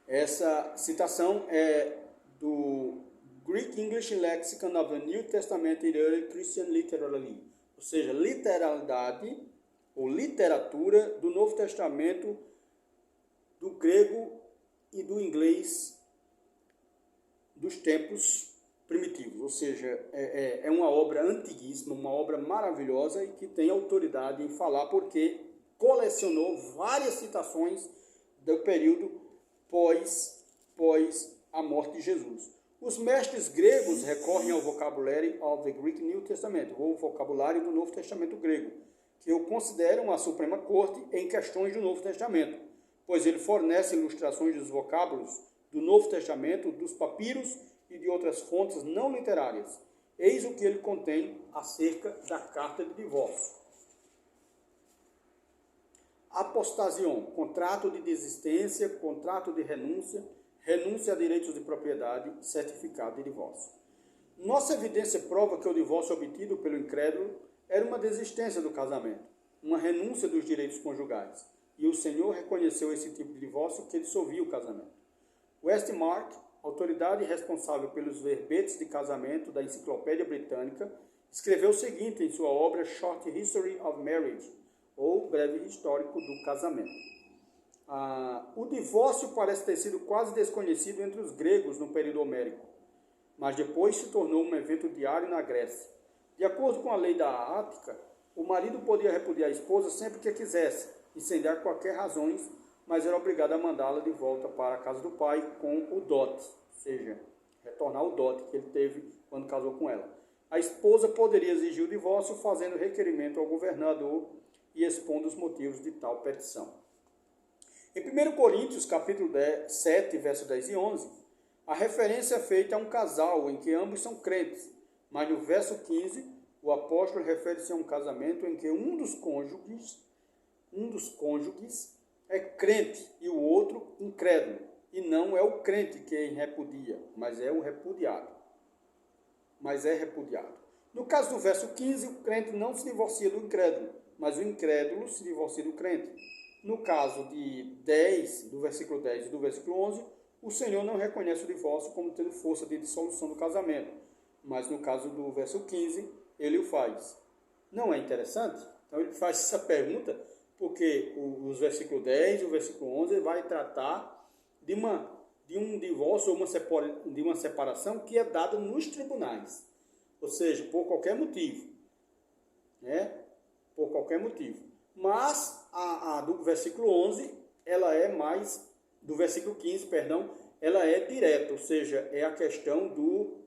S1: Essa citação é do Greek English Lexicon of the New Testament in Early Christian Literary, ou seja, literalidade ou literatura do Novo Testamento do grego e do inglês dos tempos primitivos, ou seja, é uma obra antiguíssima, uma obra maravilhosa e que tem autoridade em falar porque colecionou várias citações do período pós a morte de Jesus. Os mestres gregos recorrem ao vocabulary of the Greek New Testament, ou vocabulário do Novo Testamento grego, que eu considero uma suprema corte em questões do Novo Testamento, pois ele fornece ilustrações dos vocábulos do Novo Testamento, dos papiros e de outras fontes não literárias. Eis o que ele contém acerca da carta de divórcio. Apostasion, contrato de desistência, contrato de renúncia, renúncia a direitos de propriedade, certificado de divórcio. Nossa evidência prova que o divórcio obtido pelo incrédulo era uma desistência do casamento, uma renúncia dos direitos conjugais, e o Senhor reconheceu esse tipo de divórcio que dissolvia o casamento. Westmark, autoridade responsável pelos verbetes de casamento da Enciclopédia Britânica, escreveu o seguinte em sua obra Short History of Marriage, ou Breve Histórico do Casamento. O divórcio parece ter sido quase desconhecido entre os gregos no período homérico, mas depois se tornou um evento diário na Grécia. De acordo com a lei da Ática, o marido podia repudiar a esposa sempre que quisesse, e sem dar qualquer razões, mas era obrigado a mandá-la de volta para a casa do pai com o dote, ou seja, retornar o dote que ele teve quando casou com ela. A esposa poderia exigir o divórcio fazendo requerimento ao governador e expondo os motivos de tal petição. Em 1 Coríntios, capítulo 7, verso 10 e 11, a referência é feita a um casal em que ambos são crentes, mas no verso 15, o apóstolo refere-se a um casamento em que um dos cônjuges é crente e o outro incrédulo, e não é o crente quem repudia, mas é o repudiado. No caso do verso 15, o crente não se divorcia do incrédulo, mas o incrédulo se divorcia do crente. No caso do versículo 10 e do versículo 11, o Senhor não reconhece o divórcio como tendo força de dissolução do casamento, mas no caso do verso 15, ele o faz. Não é interessante? Então ele faz essa pergunta porque os versículo 10 e o versículo 11 vai tratar de um divórcio ou de uma separação que é dada nos tribunais, ou seja, por qualquer motivo, né? Por qualquer motivo. Mas a do versículo 11, ela é mais, do versículo 15, perdão, ela é direta, ou seja, é a questão do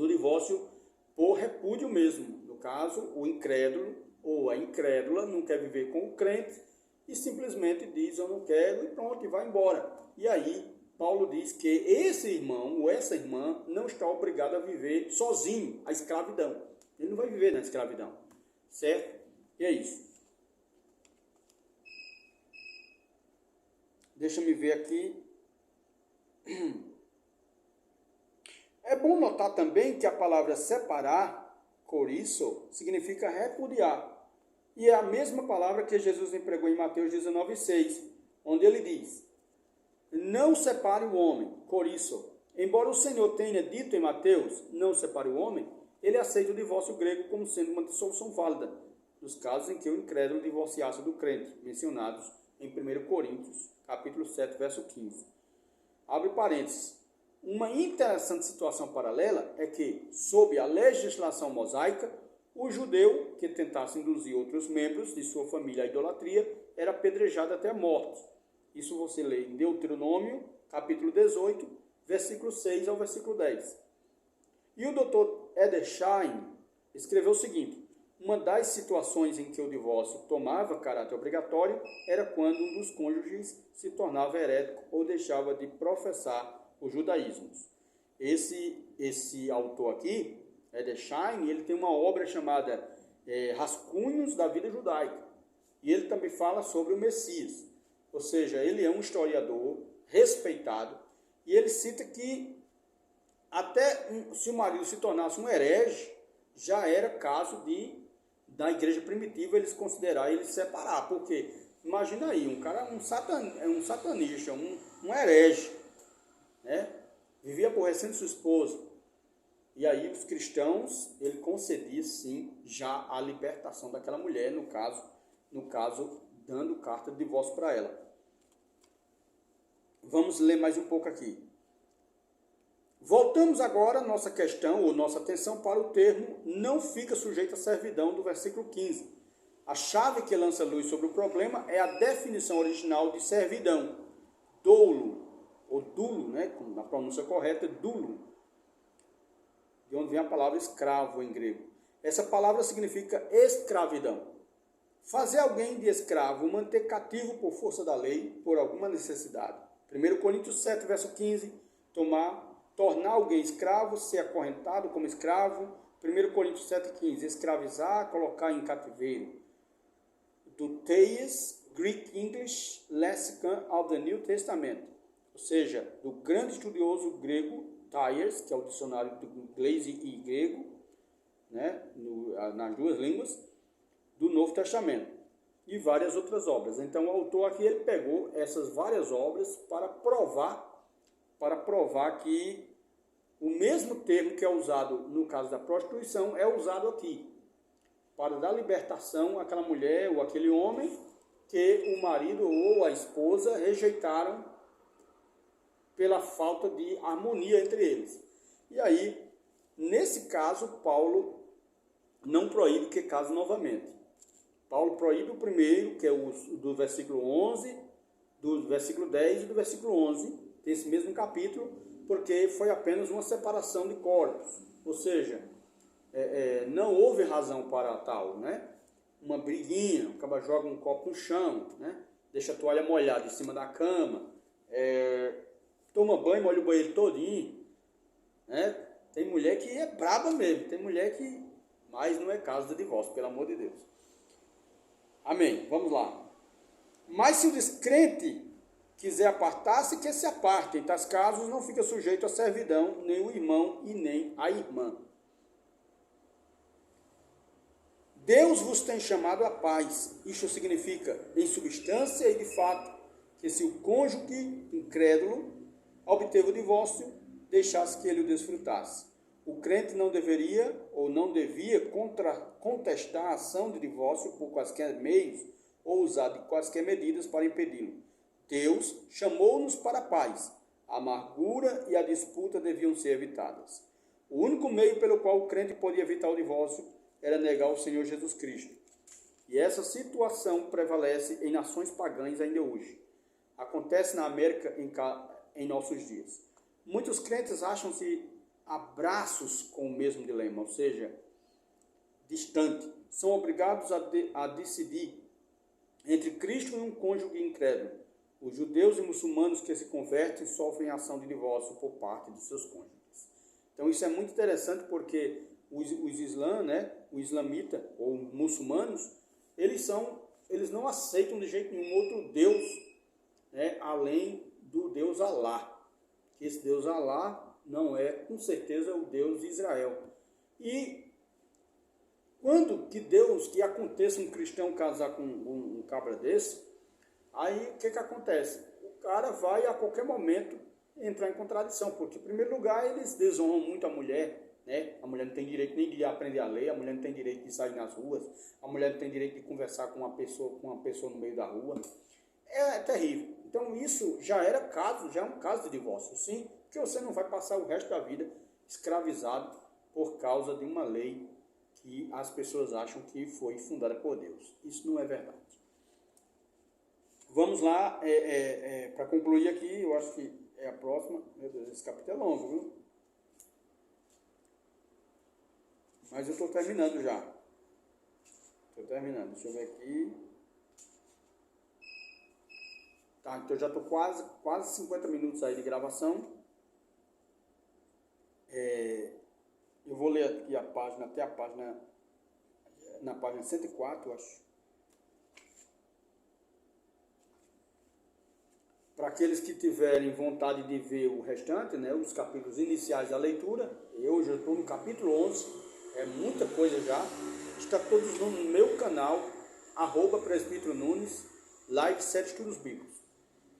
S1: divórcio por repúdio mesmo. No caso, o incrédulo ou a incrédula não quer viver com o crente e simplesmente diz eu não quero e pronto, e vai embora. E aí, Paulo diz que esse irmão ou essa irmã não está obrigado a viver sozinho a escravidão. Ele não vai viver na escravidão, certo? E é isso. Deixa eu ver aqui. É bom notar também que a palavra separar, corizo, significa repudiar. E é a mesma palavra que Jesus empregou em Mateus 19,6, onde ele diz: não separe o homem, corizo. Embora o Senhor tenha dito em Mateus, não separe o homem, ele aceita o divórcio grego como sendo uma dissolução válida, nos casos em que o incrédulo divorciasse do crente, mencionados em 1 Coríntios, capítulo 7, verso 15. Abre parênteses. Uma interessante situação paralela é que, sob a legislação mosaica, o judeu que tentasse induzir outros membros de sua família à idolatria era apedrejado até a morte. Isso você lê em Deuteronômio, capítulo 18, versículo 6 ao versículo 10. E o Dr. Edersheim escreveu o seguinte: uma das situações em que o divórcio tomava caráter obrigatório era quando um dos cônjuges se tornava herético ou deixava de professar o judaísmo. Esse autor aqui, Edersheim, ele tem uma obra chamada Rascunhos da Vida Judaica. E ele também fala sobre o Messias. Ou seja, ele é um historiador respeitado. E ele cita que até se o marido se tornasse um herege, já era caso de da igreja primitiva eles considerar, eles separar, porque imagina aí, um cara, um satanista, um herege, né? Vivia aborrecendo sua esposa. E aí os cristãos, ele concedia sim já a libertação daquela mulher, no caso dando carta de divórcio para ela. Vamos ler mais um pouco aqui. Voltamos agora nossa questão, ou nossa atenção para o termo não fica sujeito à servidão do versículo 15. A chave que lança luz sobre o problema é a definição original de servidão. Doulo, ou dulo, né, na pronúncia correta, dulo, de onde vem a palavra escravo em grego. Essa palavra significa escravidão. Fazer alguém de escravo, manter cativo por força da lei, por alguma necessidade. 1 Coríntios 7, verso 15, tornar alguém escravo, ser acorrentado como escravo. 1 Coríntios 7,15, escravizar, colocar em cativeiro. Do Theiss, Greek English Lexicon of the New Testament, ou seja, do grande estudioso grego Theiss, que é o dicionário do inglês e grego, né, nas duas línguas, do Novo Testamento, e várias outras obras. Então o autor aqui ele pegou essas várias obras para provar que o mesmo termo que é usado no caso da prostituição é usado aqui, para dar libertação àquela mulher ou àquele homem que o marido ou a esposa rejeitaram pela falta de harmonia entre eles. E aí, nesse caso, Paulo não proíbe que case novamente. Paulo proíbe o primeiro, que é o do versículo 11, do versículo 10 e do versículo 11, desse mesmo capítulo, porque foi apenas uma separação de corpos, ou seja, não houve razão para tal, né? Uma briguinha, o cara joga um copo no chão, né? Deixa a toalha molhada em cima da cama, toma banho, molha o banheiro todinho, né? Tem mulher que é braba mesmo, tem mulher que, mas não é caso de divórcio, pelo amor de Deus. Amém, vamos lá. Mas se o descrente quiser apartar-se, que se aparte. Em tais casos não fica sujeito à servidão, nem o irmão e nem a irmã. Deus vos tem chamado à paz. Isto significa, em substância e de fato, que se o cônjuge incrédulo obteve o divórcio, deixasse que ele o desfrutasse. O crente não deveria ou não devia contestar a ação de divórcio por quaisquer meios ou usar de quaisquer medidas para impedi-lo. Deus chamou-nos para a paz. A amargura e a disputa deviam ser evitadas. O único meio pelo qual o crente podia evitar o divórcio era negar o Senhor Jesus Cristo. E essa situação prevalece em nações pagãs ainda hoje. Acontece na América em nossos dias. Muitos crentes acham-se abraços com o mesmo dilema, ou seja, distante. São obrigados a decidir entre Cristo e um cônjuge incrédulo. Os judeus e muçulmanos que se convertem sofrem ação de divórcio por parte de seus cônjuges. Então isso é muito interessante porque os islã, né, o islamita ou muçulmanos, eles não aceitam de jeito nenhum outro Deus, né, além do Deus Alá. Esse Deus Alá não é, com certeza, o Deus de Israel. E quando que aconteça um cristão casar com um cabra desse, aí o que acontece? O cara vai a qualquer momento entrar em contradição, porque em primeiro lugar eles desonram muito a mulher, né? A mulher não tem direito nem de aprender a ler, a mulher não tem direito de sair nas ruas, a mulher não tem direito de conversar com uma pessoa no meio da rua. É terrível. Então isso já é um caso de divórcio, sim, porque você não vai passar o resto da vida escravizado por causa de uma lei que as pessoas acham que foi fundada por Deus. Isso não é verdade. Vamos lá, para concluir aqui, eu acho que é a próxima. Meu Deus, esse capítulo é longo, viu? Mas eu estou terminando já. Deixa eu ver aqui. Tá, então eu já estou quase 50 minutos aí de gravação. Eu vou ler aqui a página, até a página, na página 104, eu acho. Para aqueles que tiverem vontade de ver o restante, né, os capítulos iniciais da leitura, eu já estou no capítulo 11, é muita coisa já. está todos no meu canal, @presbítero Nunes, live 7 estudos bíblicos.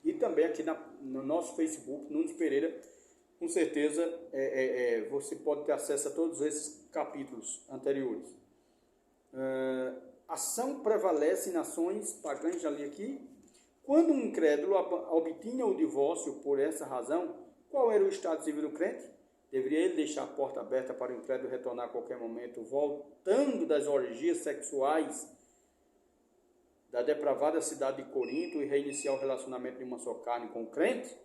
S1: E também aqui no nosso Facebook, Nunes Pereira, com certeza você pode ter acesso a todos esses capítulos anteriores. Ação prevalece em nações pagãs, já li aqui. Quando um incrédulo obtinha o divórcio por essa razão, qual era o estado civil do crente? Deveria ele deixar a porta aberta para o incrédulo retornar a qualquer momento, voltando das orgias sexuais da depravada cidade de Corinto e reiniciar o relacionamento de uma só carne com o crente?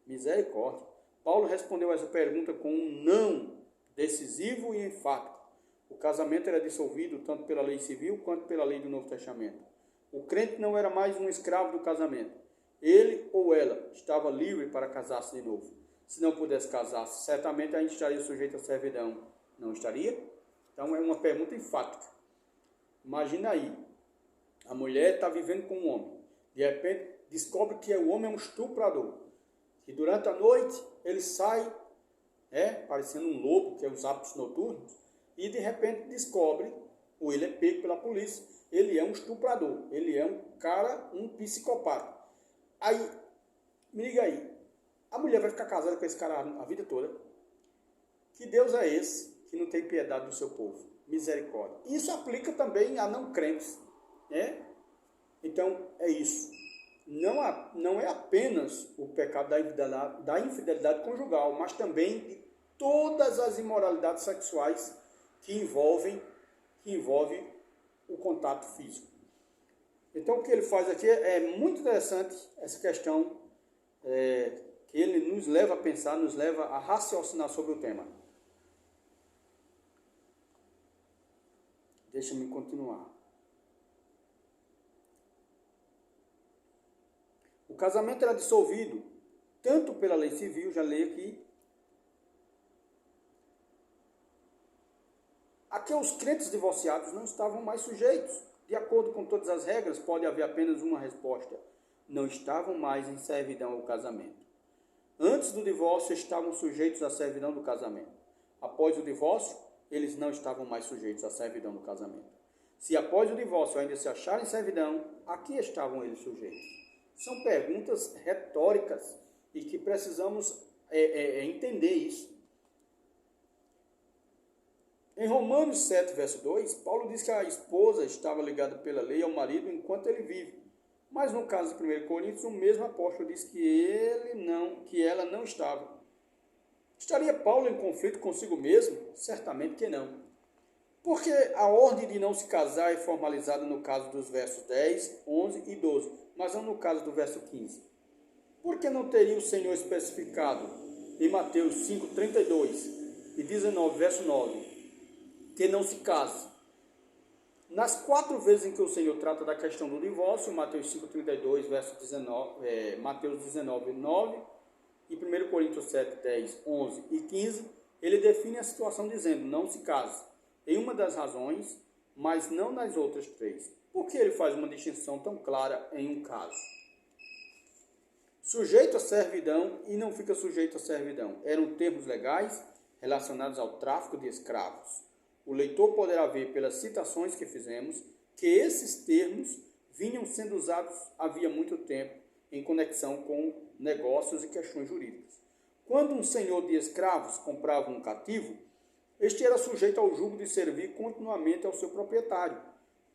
S1: Misericórdia. Paulo respondeu a essa pergunta com um não decisivo e enfático. O casamento era dissolvido tanto pela lei civil quanto pela lei do Novo Testamento. O crente não era mais um escravo do casamento. Ele ou ela estava livre para casar-se de novo. Se não pudesse casar-se, certamente ainda estaria sujeito à servidão. Não estaria? Então é uma pergunta enfática. Imagina aí, a mulher está vivendo com um homem. De repente descobre que o homem é um estuprador. E durante a noite ele sai, parecendo um lobo, que é os hábitos noturnos, e de repente descobre, ou ele é pego pela polícia, ele é um estuprador, ele é um cara, um psicopata. Aí, me liga aí, a mulher vai ficar casada com esse cara a vida toda? Que Deus é esse que não tem piedade do seu povo? Misericórdia. Isso aplica também a não crentes, né? Então, é isso. Não é apenas o pecado da infidelidade conjugal, mas também de todas as imoralidades sexuais que envolvem o contato físico. Então, o que ele faz aqui é muito interessante, essa questão que ele nos leva a pensar, nos leva a raciocinar sobre o tema. Deixa-me continuar. O casamento era dissolvido tanto pela lei civil, já leio aqui, a que os crentes divorciados não estavam mais sujeitos. De acordo com todas as regras, pode haver apenas uma resposta. Não estavam mais em servidão ao casamento. Antes do divórcio, estavam sujeitos à servidão do casamento. Após o divórcio, eles não estavam mais sujeitos à servidão do casamento. Se após o divórcio ainda se acharem servidão, a que estavam eles sujeitos? São perguntas retóricas e que precisamos entender isso. Em Romanos 7, verso 2, Paulo diz que a esposa estava ligada pela lei ao marido enquanto ele vive. Mas no caso de 1 Coríntios, o mesmo apóstolo diz que ela não estava. Estaria Paulo em conflito consigo mesmo? Certamente que não. Porque a ordem de não se casar é formalizada no caso dos versos 10, 11 e 12, mas não no caso do verso 15. Por que não teria o Senhor especificado em Mateus 5, 32 e 19, verso 9, que não se case? Nas 4 vezes em que o Senhor trata da questão do divórcio, Mateus 5, 32, verso 19, Mateus 19, 9 e 1 Coríntios 7, 10, 11 e 15, ele define a situação dizendo, não se case, em uma das razões, mas não nas outras 3. Por que ele faz uma distinção tão clara em um caso? Sujeito à servidão e não fica sujeito à servidão. Eram termos legais relacionados ao tráfico de escravos. O leitor poderá ver pelas citações que fizemos que esses termos vinham sendo usados havia muito tempo em conexão com negócios e questões jurídicas. Quando um senhor de escravos comprava um cativo, este era sujeito ao jugo de servir continuamente ao seu proprietário.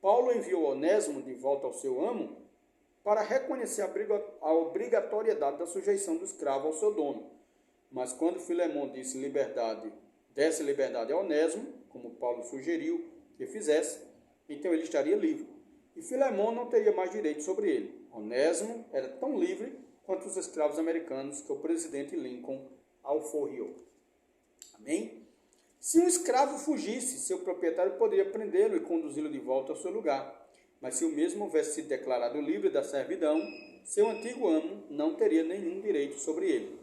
S1: Paulo enviou Onésimo de volta ao seu amo para reconhecer a obrigatoriedade da sujeição do escravo ao seu dono. Mas quando Filemão desse liberdade a Onésimo, como Paulo sugeriu que fizesse, então ele estaria livre. E Filemão não teria mais direito sobre ele. Onésimo era tão livre quanto os escravos americanos que o presidente Lincoln alforriou. Amém? Se um escravo fugisse, seu proprietário poderia prendê-lo e conduzi-lo de volta ao seu lugar. Mas se o mesmo houvesse sido declarado livre da servidão, seu antigo amo não teria nenhum direito sobre ele.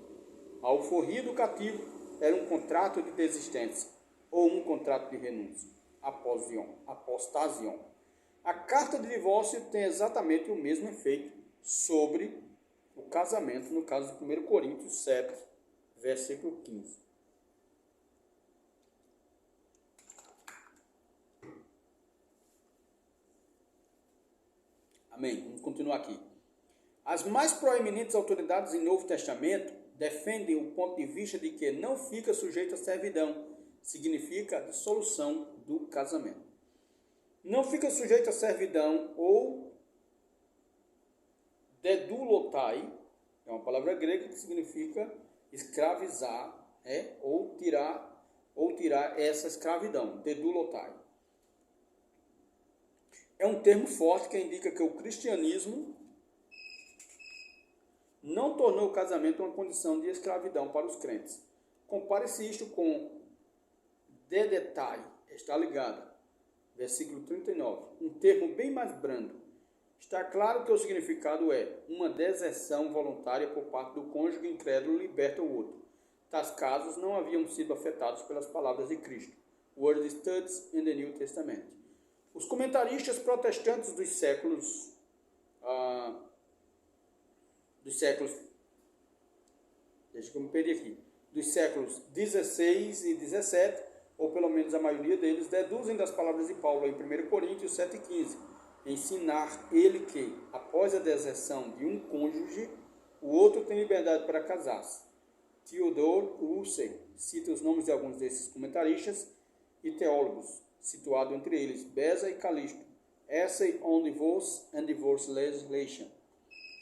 S1: A alforria do cativo era um contrato de desistência ou um contrato de renúncia, apostasion. A carta de divórcio tem exatamente o mesmo efeito sobre o casamento, no caso de 1 Coríntios 7, versículo 15. Amém. Vamos continuar aqui. As mais proeminentes autoridades em Novo Testamento defendem o ponto de vista de que não fica sujeito à servidão, significa a dissolução do casamento. Não fica sujeito à servidão ou dedulotai, é uma palavra grega que significa escravizar, ou tirar essa escravidão, dedulotai. É um termo forte que indica que o cristianismo não tornou o casamento uma condição de escravidão para os crentes. Compare-se isto com dedetai, está ligado, versículo 39, um termo bem mais brando. Está claro que o significado é uma deserção voluntária por parte do cônjuge incrédulo liberta o outro. Tais casos não haviam sido afetados pelas palavras de Cristo. Word Studies in the New Testament. Os comentaristas protestantes dos séculos deixa eu me perder aqui, dos séculos 16 e 17, ou pelo menos a maioria deles, deduzem das palavras de Paulo em 1 Coríntios 7,15, ensinar ele que, após a deserção de um cônjuge, o outro tem liberdade para casar-se. Theodore Rousseau cita os nomes de alguns desses comentaristas e teólogos, situado entre eles Beza e Calixto, Essay on Divorce and Divorce Legislation,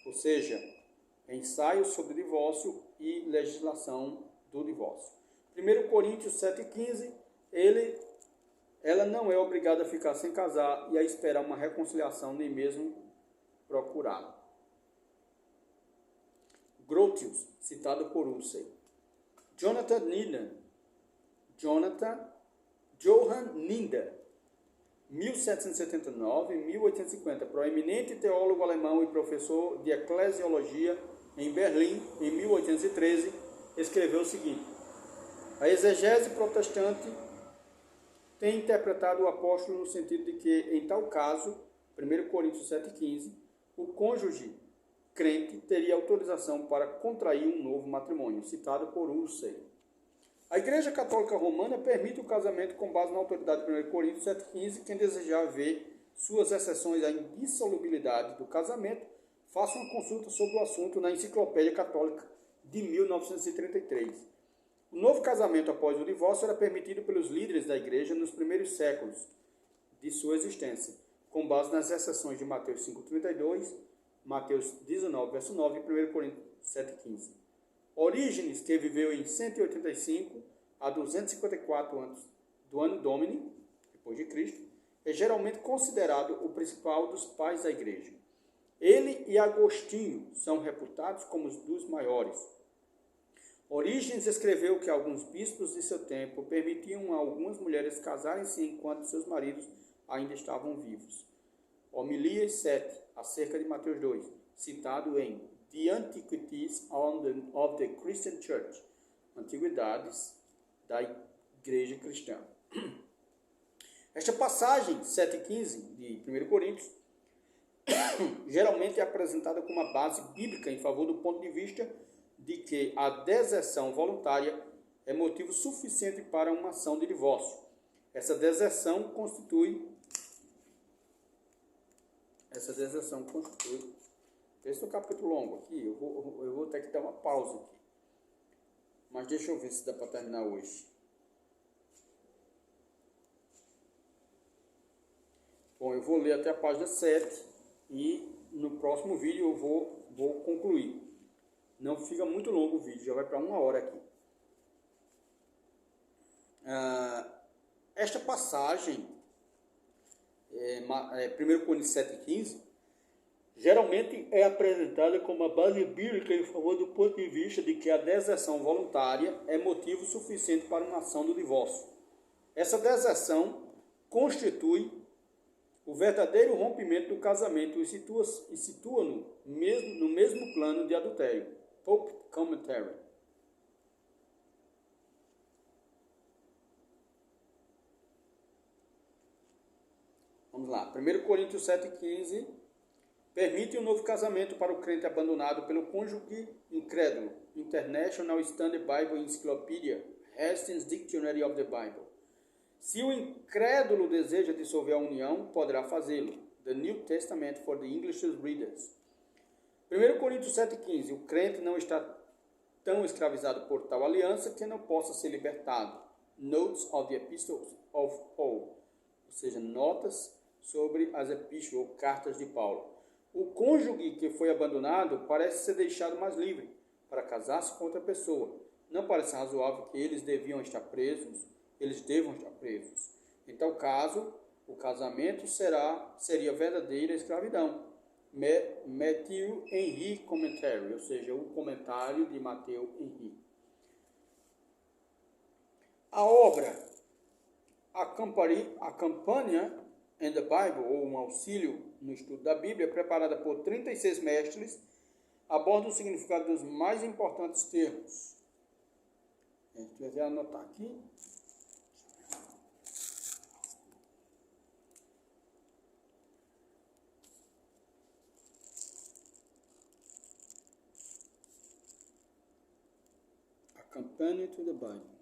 S1: ou seja, ensaio sobre divórcio e legislação do divórcio. 1 Coríntios 7,15, ela não é obrigada a ficar sem casar e a esperar uma reconciliação, nem mesmo procurá-la. Grotius, citado por Rousseau. Johann Ninder, 1779-1850, proeminente teólogo alemão e professor de eclesiologia em Berlim, em 1813, escreveu o seguinte: a exegese protestante tem interpretado o apóstolo no sentido de que, em tal caso, 1 Coríntios 7,15, o cônjuge crente teria autorização para contrair um novo matrimônio, citado por Rousseau. A Igreja Católica Romana permite o casamento com base na autoridade de 1 Coríntios 7,15. Quem desejar ver suas exceções à indissolubilidade do casamento, faça uma consulta sobre o assunto na Enciclopédia Católica de 1933. O novo casamento após o divórcio era permitido pelos líderes da Igreja nos primeiros séculos de sua existência, com base nas exceções de Mateus 5,32, Mateus 19, verso 9 e 1 Coríntios 7,15. Orígenes, que viveu em 185 a 254 anos do ano Domini, depois de Cristo, é geralmente considerado o principal dos pais da Igreja. Ele e Agostinho são reputados como os dos maiores. Orígenes escreveu que alguns bispos de seu tempo permitiam a algumas mulheres casarem-se enquanto seus maridos ainda estavam vivos. Homilias 7, acerca de Mateus 2, citado em The Antiquities of the Christian Church, Antiguidades da Igreja Cristã. Esta passagem, 7,15 de 1 Coríntios, geralmente é apresentada como uma base bíblica em favor do ponto de vista de que a deserção voluntária é motivo suficiente para uma ação de divórcio. Essa deserção constitui esse é um capítulo longo aqui, eu vou ter que dar uma pausa aqui. Mas deixa eu ver se dá para terminar hoje. Bom, eu vou ler até a página 7 e no próximo vídeo eu vou concluir. Não fica muito longo o vídeo, já vai para 1 hora aqui. Esta passagem, 1 Coríntios 7,15, geralmente é apresentada como a base bíblica em favor do ponto de vista de que a deserção voluntária é motivo suficiente para uma ação do divórcio. Essa deserção constitui o verdadeiro rompimento do casamento e situa-no no mesmo plano de adultério. Pope Commentary. Vamos lá. 1 Coríntios 7,15 permite um novo casamento para o crente abandonado pelo cônjuge incrédulo. International Standard Bible Encyclopedia, Hastings Dictionary of the Bible. Se o incrédulo deseja dissolver a união, poderá fazê-lo. the New Testament for the English readers. 1 Coríntios 7,15. O crente não está tão escravizado por tal aliança que não possa ser libertado. Notes of the Epistles of Paul. Ou seja, notas sobre as epístolas ou cartas de Paulo. O cônjuge que foi abandonado parece ser deixado mais livre para casar-se com outra pessoa. Não parece razoável que eles devam estar presos. Em tal caso, o casamento seria verdadeira escravidão. Matthew Henry Commentary, ou seja, o comentário de Matthew Henry. A obra A Companion in the Bible, ou um auxílio no estudo da Bíblia, preparada por 36 mestres, aborda o significado dos mais importantes termos. Eu vou anotar aqui. A Companion to the Bible.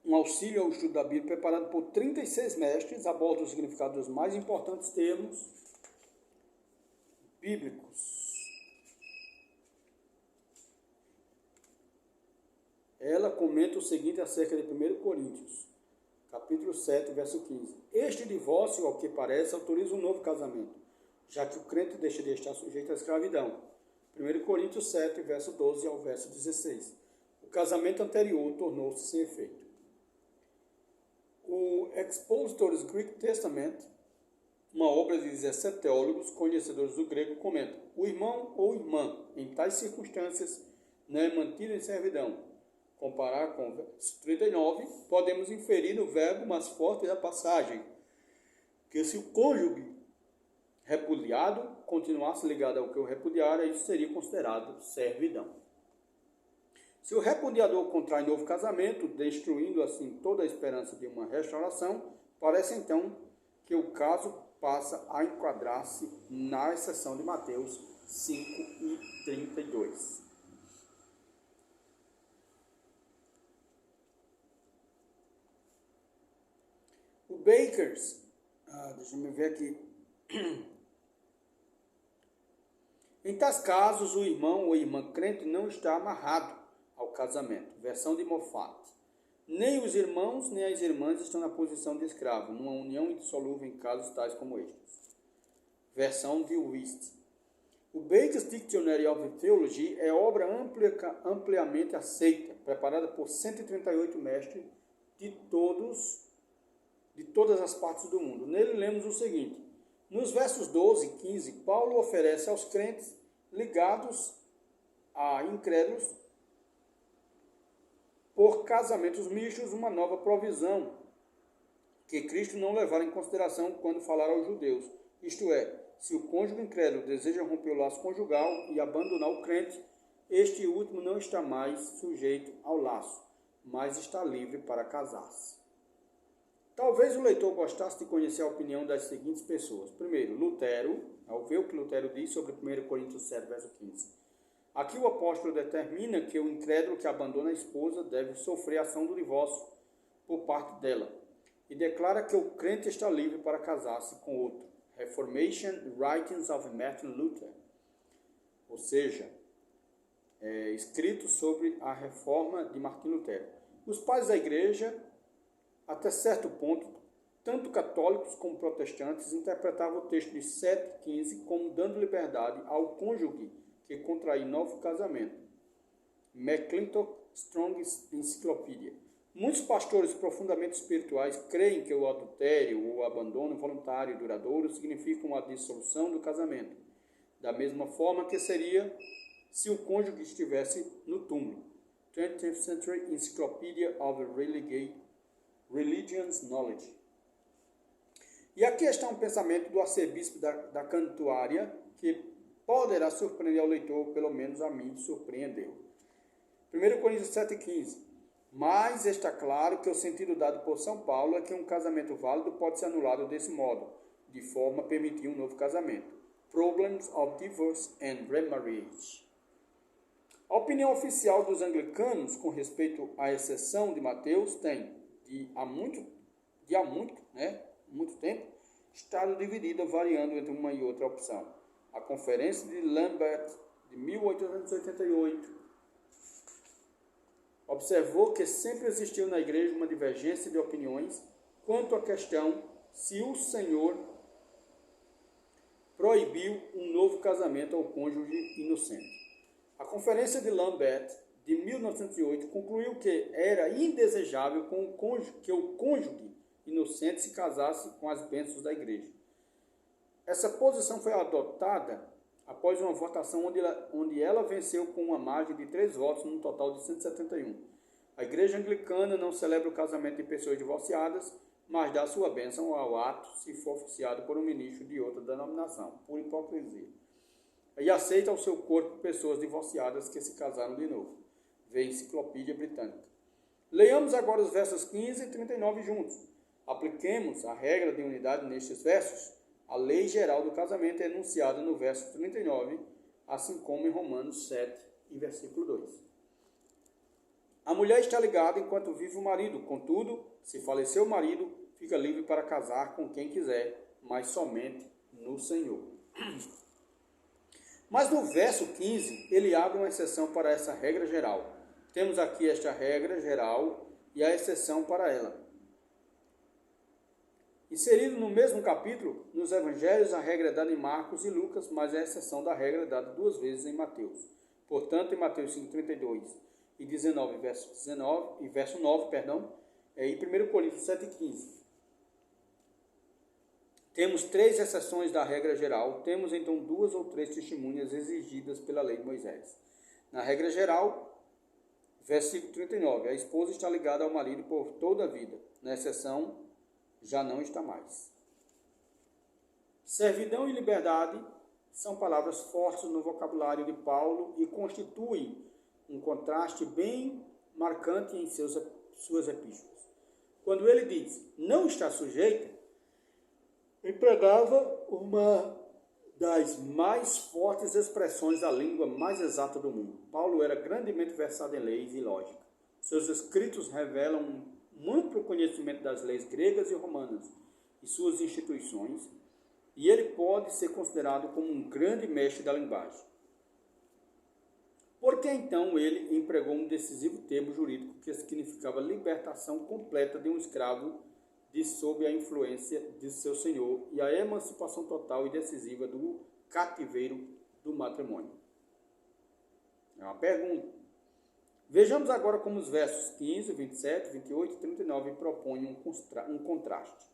S1: Um auxílio ao estudo da Bíblia preparado por 36 mestres, aborda o significado dos mais importantes termos bíblicos. Ela comenta o seguinte acerca de 1 Coríntios, capítulo 7, verso 15. Este divórcio, ao que parece, autoriza um novo casamento, já que o crente deixa de estar sujeito à escravidão. 1 Coríntios 7, verso 12 ao verso 16. O casamento anterior tornou-se sem efeito. O Expositors Greek Testament, uma obra de 17 teólogos conhecedores do grego, comenta: o irmão ou irmã, em tais circunstâncias, não é mantido em servidão. Comparar com o verso 39, podemos inferir no verbo mais forte da passagem, que se o cônjuge repudiado continuasse ligado ao que o repudiara, isso seria considerado servidão. Se o repudiador contrai novo casamento, destruindo assim toda a esperança de uma restauração, parece então que o caso passa a enquadrar-se na exceção de Mateus 5:32. O Bakers, deixa eu ver aqui. Em tais casos, o irmão ou irmã crente não está amarrado ao casamento. Versão de Moffat. Nem os irmãos nem as irmãs estão na posição de escravo, numa união indissolúvel em casos tais como estes. Versão de Wist. O Baker's Dictionary of Theology é obra ampliamente aceita, preparada por 138 mestres de todas as partes do mundo. Nele lemos o seguinte: nos versos 12 e 15, Paulo oferece aos crentes ligados a incrédulos por casamentos mistos uma nova provisão que Cristo não levara em consideração quando falar aos judeus. Isto é, se o cônjuge incrédulo deseja romper o laço conjugal e abandonar o crente, este último não está mais sujeito ao laço, mas está livre para casar-se. Talvez o leitor gostasse de conhecer a opinião das seguintes pessoas. Primeiro, Lutero, ao ver o que Lutero diz sobre 1 Coríntios 7, verso 15. Aqui o apóstolo determina que o incrédulo que abandona a esposa deve sofrer a ação do divórcio por parte dela e declara que o crente está livre para casar-se com outro. Reformation Writings of Martin Luther, ou seja, escrito sobre a reforma de Martim Lutero. Os pais da igreja, até certo ponto, tanto católicos como protestantes, interpretavam o texto de 7,15 como dando liberdade ao cônjuge que contrair novo casamento. McClintock Strong Encyclopedia. Muitos pastores profundamente espirituais creem que o adultério ou o abandono voluntário e duradouro significam a dissolução do casamento, da mesma forma que seria se o cônjuge estivesse no túmulo. 20th Century Encyclopedia of Religion's Knowledge. E aqui está um pensamento do arcebispo da Cantuária que poderá surpreender ao leitor, pelo menos a mim surpreendeu. 1 Coríntios 7,15. Mas está claro que o sentido dado por São Paulo é que um casamento válido pode ser anulado desse modo. de forma a permitir um novo casamento. Problems of Divorce and Remarriage. A opinião oficial dos anglicanos com respeito à exceção de Mateus tem, há muito tempo, estado dividida, variando entre uma e outra opção. A Conferência de Lambeth, de 1888, observou que sempre existiu na igreja uma divergência de opiniões quanto à questão se o Senhor proibiu um novo casamento ao cônjuge inocente. A Conferência de Lambeth, de 1908, concluiu que era indesejável que o cônjuge inocente se casasse com as bênçãos da igreja. Essa posição foi adotada após uma votação onde ela venceu com uma margem de 3 votos, num total de 171. A igreja anglicana não celebra o casamento de pessoas divorciadas, mas dá sua bênção ao ato se for oficiado por um ministro de outra denominação, por hipocrisia. E aceita ao seu corpo pessoas divorciadas que se casaram de novo. Vê Enciclopédia Britânica. Leiamos agora os versos 15 e 39 juntos. Apliquemos a regra de unidade nestes versos. A lei geral do casamento é enunciada no verso 39, assim como em Romanos 7, em versículo 2. A mulher está ligada enquanto vive o marido, contudo, se falecer o marido, fica livre para casar com quem quiser, mas somente no Senhor. Mas no verso 15, ele abre uma exceção para essa regra geral. Temos aqui esta regra geral e a exceção para ela. Inserido no mesmo capítulo, nos evangelhos, a regra é dada em Marcos e Lucas, mas a exceção da regra é dada 2 vezes em Mateus. Portanto, em Mateus 5:32 e 19, verso 9, e 1 Coríntios 7:15. Temos 3 exceções da regra geral, temos então 2 ou 3 testemunhas exigidas pela lei de Moisés. Na regra geral, versículo 39, a esposa está ligada ao marido por toda a vida. Na exceção, já não está mais. Servidão e liberdade são palavras fortes no vocabulário de Paulo e constituem um contraste bem marcante em suas epístolas. Quando ele diz, não está sujeita, empregava uma das mais fortes expressões da língua mais exata do mundo. Paulo era grandemente versado em leis e lógica. Seus escritos revelam um amplo conhecimento das leis gregas e romanas e suas instituições, e ele pode ser considerado como um grande mestre da linguagem. Por que então ele empregou um decisivo termo jurídico que significava libertação completa de um escravo de sob a influência de seu senhor e a emancipação total e decisiva do cativeiro do matrimônio? É uma pergunta. Vejamos agora como os versos 15, 27, 28 e 39 propõem um contraste.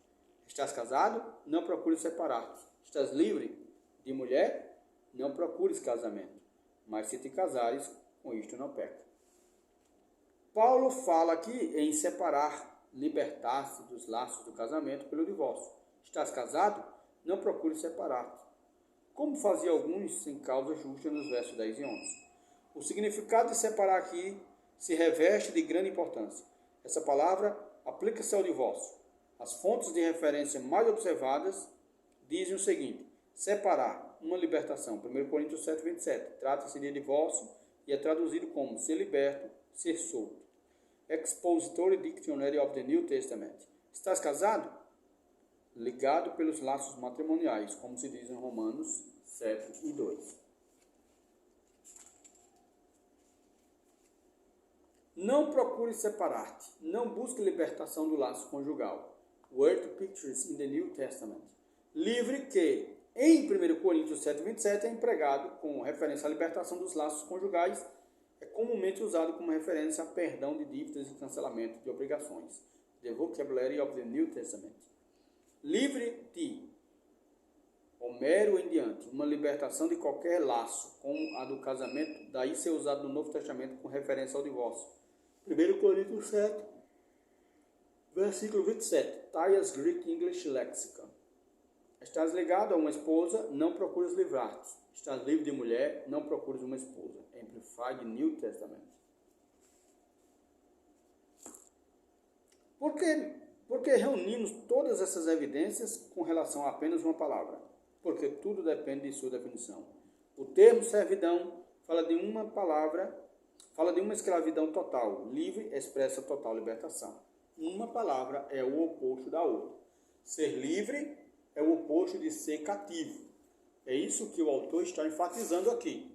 S1: Estás casado? Não procures separar-te. Estás livre de mulher? Não procures casamento. Mas se te casares, com isto não peca. Paulo fala aqui em separar, libertar-se dos laços do casamento pelo divórcio. Estás casado? Não procures separar-te. Como fazia alguns sem causa justa nos versos 10 e 11. O significado de separar aqui se reveste de grande importância. Essa palavra aplica-se ao divórcio. As fontes de referência mais observadas dizem o seguinte: separar, uma libertação. 1 Coríntios 7, 27. Trata-se de divórcio e é traduzido como ser liberto, ser solto. Expository Dictionary of the New Testament. Estás casado? Ligado pelos laços matrimoniais, como se diz em Romanos 7 e 2. Não procure separar-te. Não busque libertação do laço conjugal. Word Pictures in the New Testament. Livre que, em 1 Coríntios 7, 27, é empregado com referência à libertação dos laços conjugais, é comumente usado como referência a perdão de dívidas e cancelamento de obrigações. The Vocabulary of the New Testament. Livre de Homero em diante, uma libertação de qualquer laço, como a do casamento, daí ser usado no Novo Testamento com referência ao divórcio. 1 Coríntios 7, versículo 27, Tyers Greek English Lexicon. Estás ligado a uma esposa, não procures livrar-te. Estás livre de mulher, não procures uma esposa. Amplified New Testament. Por Porque reunimos todas essas evidências com relação a apenas uma palavra? Porque tudo depende de sua definição. O termo servidão fala de uma palavra, fala de uma escravidão total. Livre expressa total libertação. Uma palavra é o oposto da outra. Ser livre é o oposto de ser cativo. É isso que o autor está enfatizando aqui.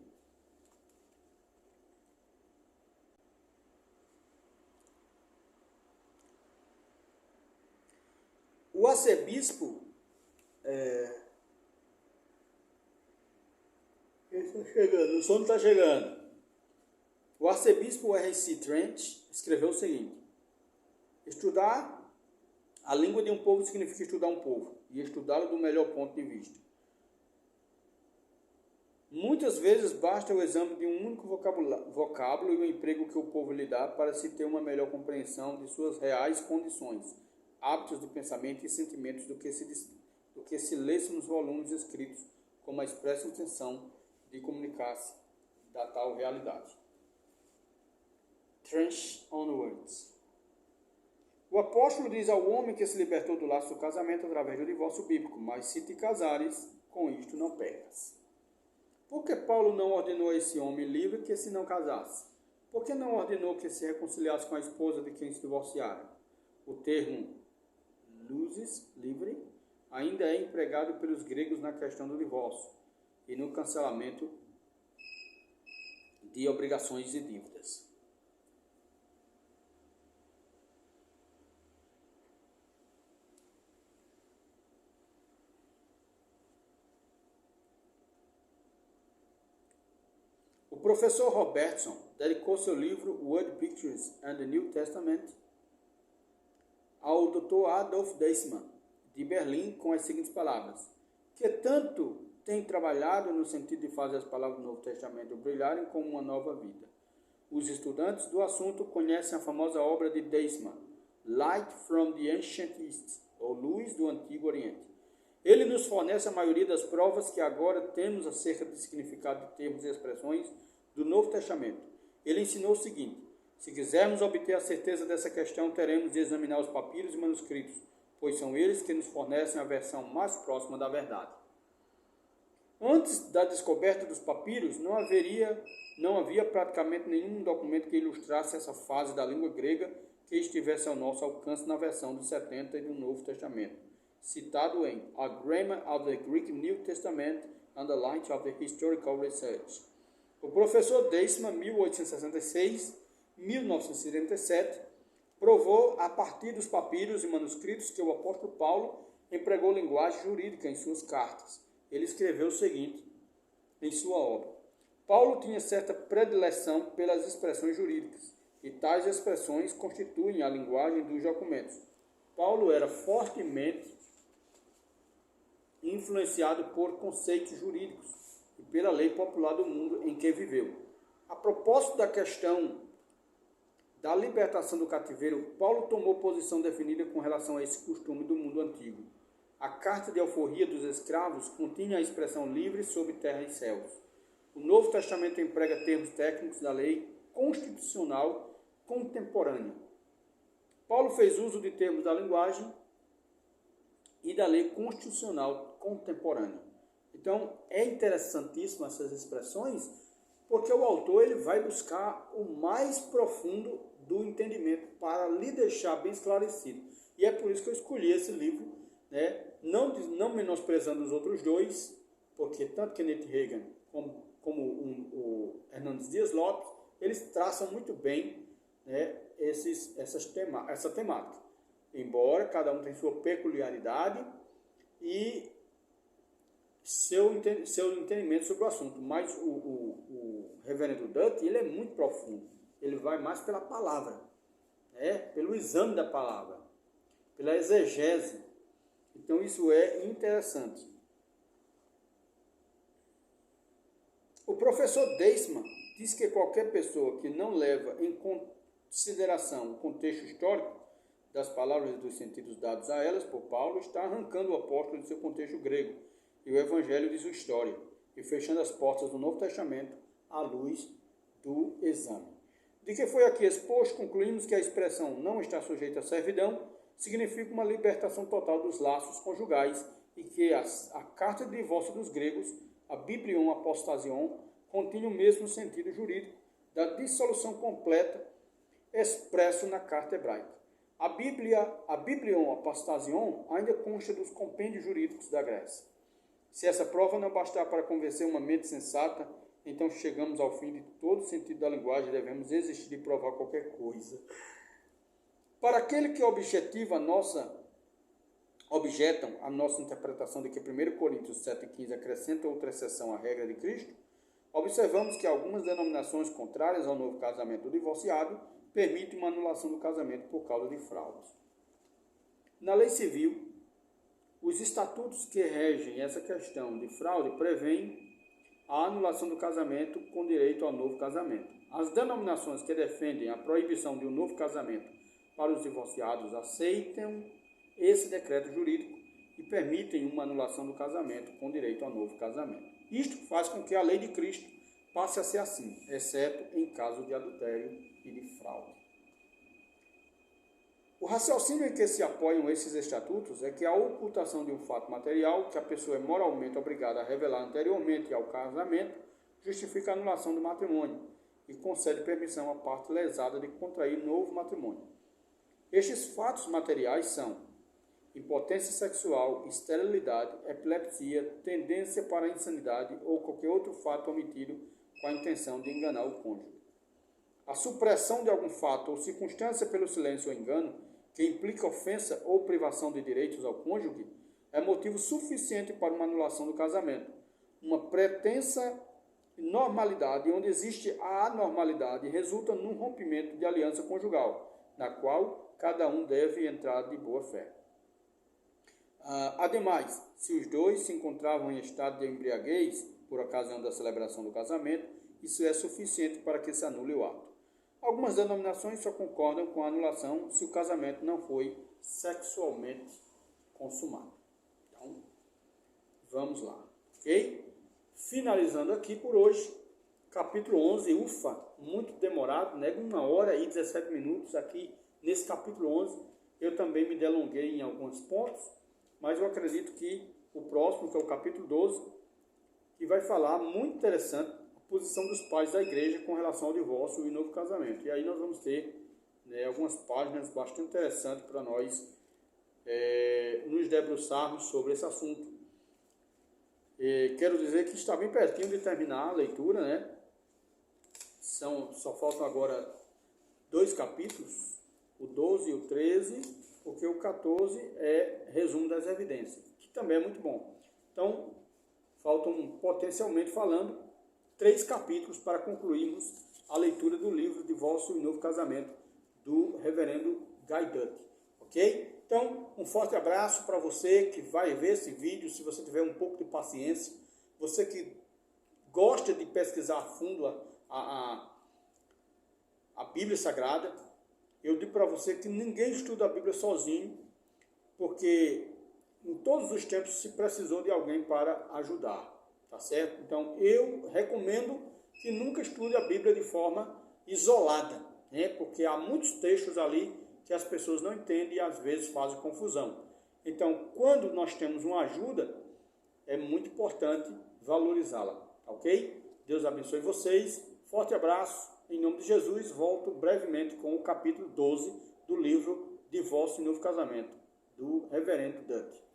S1: O arcebispo o sono está chegando. O arcebispo R.C. Trent escreveu o seguinte: estudar a língua de um povo significa estudar um povo e estudá-lo do melhor ponto de vista. Muitas vezes basta o exame de um único vocábulo e o emprego que o povo lhe dá para se ter uma melhor compreensão de suas reais condições, hábitos de pensamento e sentimentos do que se lesse nos volumes escritos com a expressa intenção de comunicar-se da tal realidade. Trench Onwards. O apóstolo diz ao homem que se libertou do laço do casamento através do divórcio bíblico: mas se te casares, com isto não pecas. Por que Paulo não ordenou a esse homem livre que se não casasse? Por que não ordenou que se reconciliasse com a esposa de quem se divorciara? O termo lusis, livre, ainda é empregado pelos gregos na questão do divórcio e no cancelamento de obrigações e dívidas. O professor Robertson dedicou seu livro Word Pictures and the New Testament ao Dr. Adolf Deissmann, de Berlim, com as seguintes palavras: que tanto tem trabalhado no sentido de fazer as palavras do Novo Testamento brilharem como uma nova vida. Os estudantes do assunto conhecem a famosa obra de Deissmann, Light from the Ancient East, ou Luz do Antigo Oriente. Ele nos fornece a maioria das provas que agora temos acerca do significado de termos e expressões do Novo Testamento. Ele ensinou o seguinte: se quisermos obter a certeza dessa questão, teremos de examinar os papiros e manuscritos, pois são eles que nos fornecem a versão mais próxima da verdade. Antes da descoberta dos papiros, não havia praticamente nenhum documento que ilustrasse essa fase da língua grega que estivesse ao nosso alcance na versão de 70 do Novo Testamento, citado em A Grammar of the Greek New Testament and the Light of the Historical Research. O professor Deissmann, 1866-1977, provou a partir dos papiros e manuscritos que o apóstolo Paulo empregou linguagem jurídica em suas cartas. Ele escreveu o seguinte em sua obra: Paulo tinha certa predileção pelas expressões jurídicas, e tais expressões constituem a linguagem dos documentos. Paulo era fortemente influenciado por conceitos jurídicos e pela lei popular do mundo em que viveu. A propósito da questão da libertação do cativeiro, Paulo tomou posição definida com relação a esse costume do mundo antigo. A carta de alforria dos escravos continha a expressão livre sobre terra e céus. O Novo Testamento emprega termos técnicos da lei constitucional contemporânea. Paulo fez uso de termos da linguagem e da lei constitucional contemporânea. Então, é interessantíssimo essas expressões, porque o autor ele vai buscar o mais profundo do entendimento para lhe deixar bem esclarecido. E é por isso que eu escolhi esse livro, né? Não menosprezando os outros dois, porque tanto Kenneth Hagin como o Hernandes Dias Lopes, eles traçam muito bem, né, essa temática. Embora cada um tenha sua peculiaridade e seu entendimento sobre o assunto. Mas o reverendo Dutt, ele é muito profundo. Ele vai mais pela palavra, né? Pelo exame da palavra, pela exegese. Então isso é interessante. O professor Deissmann diz que qualquer pessoa que não leva em consideração o contexto histórico das palavras e dos sentidos dados a elas por Paulo está arrancando o apóstolo de seu contexto grego e o evangelho de sua história e fechando as portas do Novo Testamento à luz do exame. De que foi aqui exposto, concluímos que a expressão não está sujeita à servidão significa uma libertação total dos laços conjugais e que a carta de divórcio dos gregos, a Biblion Apostasion, continha o mesmo sentido jurídico da dissolução completa expresso na carta hebraica. A Biblion Apostasion ainda consta dos compêndios jurídicos da Grécia. Se essa prova não bastar para convencer uma mente sensata, então chegamos ao fim de todo o sentido da linguagem e devemos desistir de provar qualquer coisa. Para aquele que objetam a nossa interpretação de que 1 Coríntios 7,15 acrescenta outra exceção à regra de Cristo, observamos que algumas denominações contrárias ao novo casamento do divorciado permitem uma anulação do casamento por causa de fraudes. Na lei civil, os estatutos que regem essa questão de fraude prevêem a anulação do casamento com direito ao novo casamento. As denominações que defendem a proibição de um novo casamento para os divorciados aceitam esse decreto jurídico e permitem uma anulação do casamento com direito ao novo casamento. Isto faz com que a lei de Cristo passe a ser assim, exceto em caso de adultério e de fraude. O raciocínio em que se apoiam esses estatutos é que a ocultação de um fato material que a pessoa é moralmente obrigada a revelar anteriormente ao casamento justifica a anulação do matrimônio e concede permissão à parte lesada de contrair novo matrimônio. Estes fatos materiais são impotência sexual, esterilidade, epilepsia, tendência para a insanidade ou qualquer outro fato omitido com a intenção de enganar o cônjuge. A supressão de algum fato ou circunstância pelo silêncio ou engano que implica ofensa ou privação de direitos ao cônjuge é motivo suficiente para uma anulação do casamento. Uma pretensa normalidade onde existe a anormalidade resulta num rompimento de aliança conjugal, na qual cada um deve entrar de boa fé. Ademais, se os dois se encontravam em estado de embriaguez por ocasião da celebração do casamento, isso é suficiente para que se anule o ato. Algumas denominações só concordam com a anulação se o casamento não foi sexualmente consumado. Então, vamos lá, ok? Finalizando aqui por hoje, capítulo 11, ufa, muito demorado, né? 1 hora e 17 minutos aqui nesse capítulo 11. Eu também me delonguei em alguns pontos, mas eu acredito que o próximo, que é o capítulo 12, que vai falar, muito interessante, posição dos pais da igreja com relação ao divórcio e novo casamento. E aí nós vamos ter, né, algumas páginas bastante interessantes para nós nos debruçarmos sobre esse assunto. Quero dizer que está bem pertinho de terminar a leitura, né? Só faltam agora 2 capítulos, o 12 e o 13, porque o 14 é resumo das evidências, que também é muito bom. Então, faltam, potencialmente falando, 3 capítulos para concluirmos a leitura do livro Divórcio e Novo Casamento, do reverendo Guy Dutt, ok? Então, um forte abraço para você que vai ver esse vídeo, se você tiver um pouco de paciência, você que gosta de pesquisar a fundo a Bíblia Sagrada. Eu digo para você que ninguém estuda a Bíblia sozinho, porque em todos os tempos se precisou de alguém para ajudar. Tá certo? Então, eu recomendo que nunca estude a Bíblia de forma isolada, né? Porque há muitos textos ali que as pessoas não entendem e às vezes fazem confusão. Então, quando nós temos uma ajuda, é muito importante valorizá-la, ok? Deus abençoe vocês, forte abraço, em nome de Jesus, volto brevemente com o capítulo 12 do livro Divórcio e Novo Casamento, do reverendo Dutt.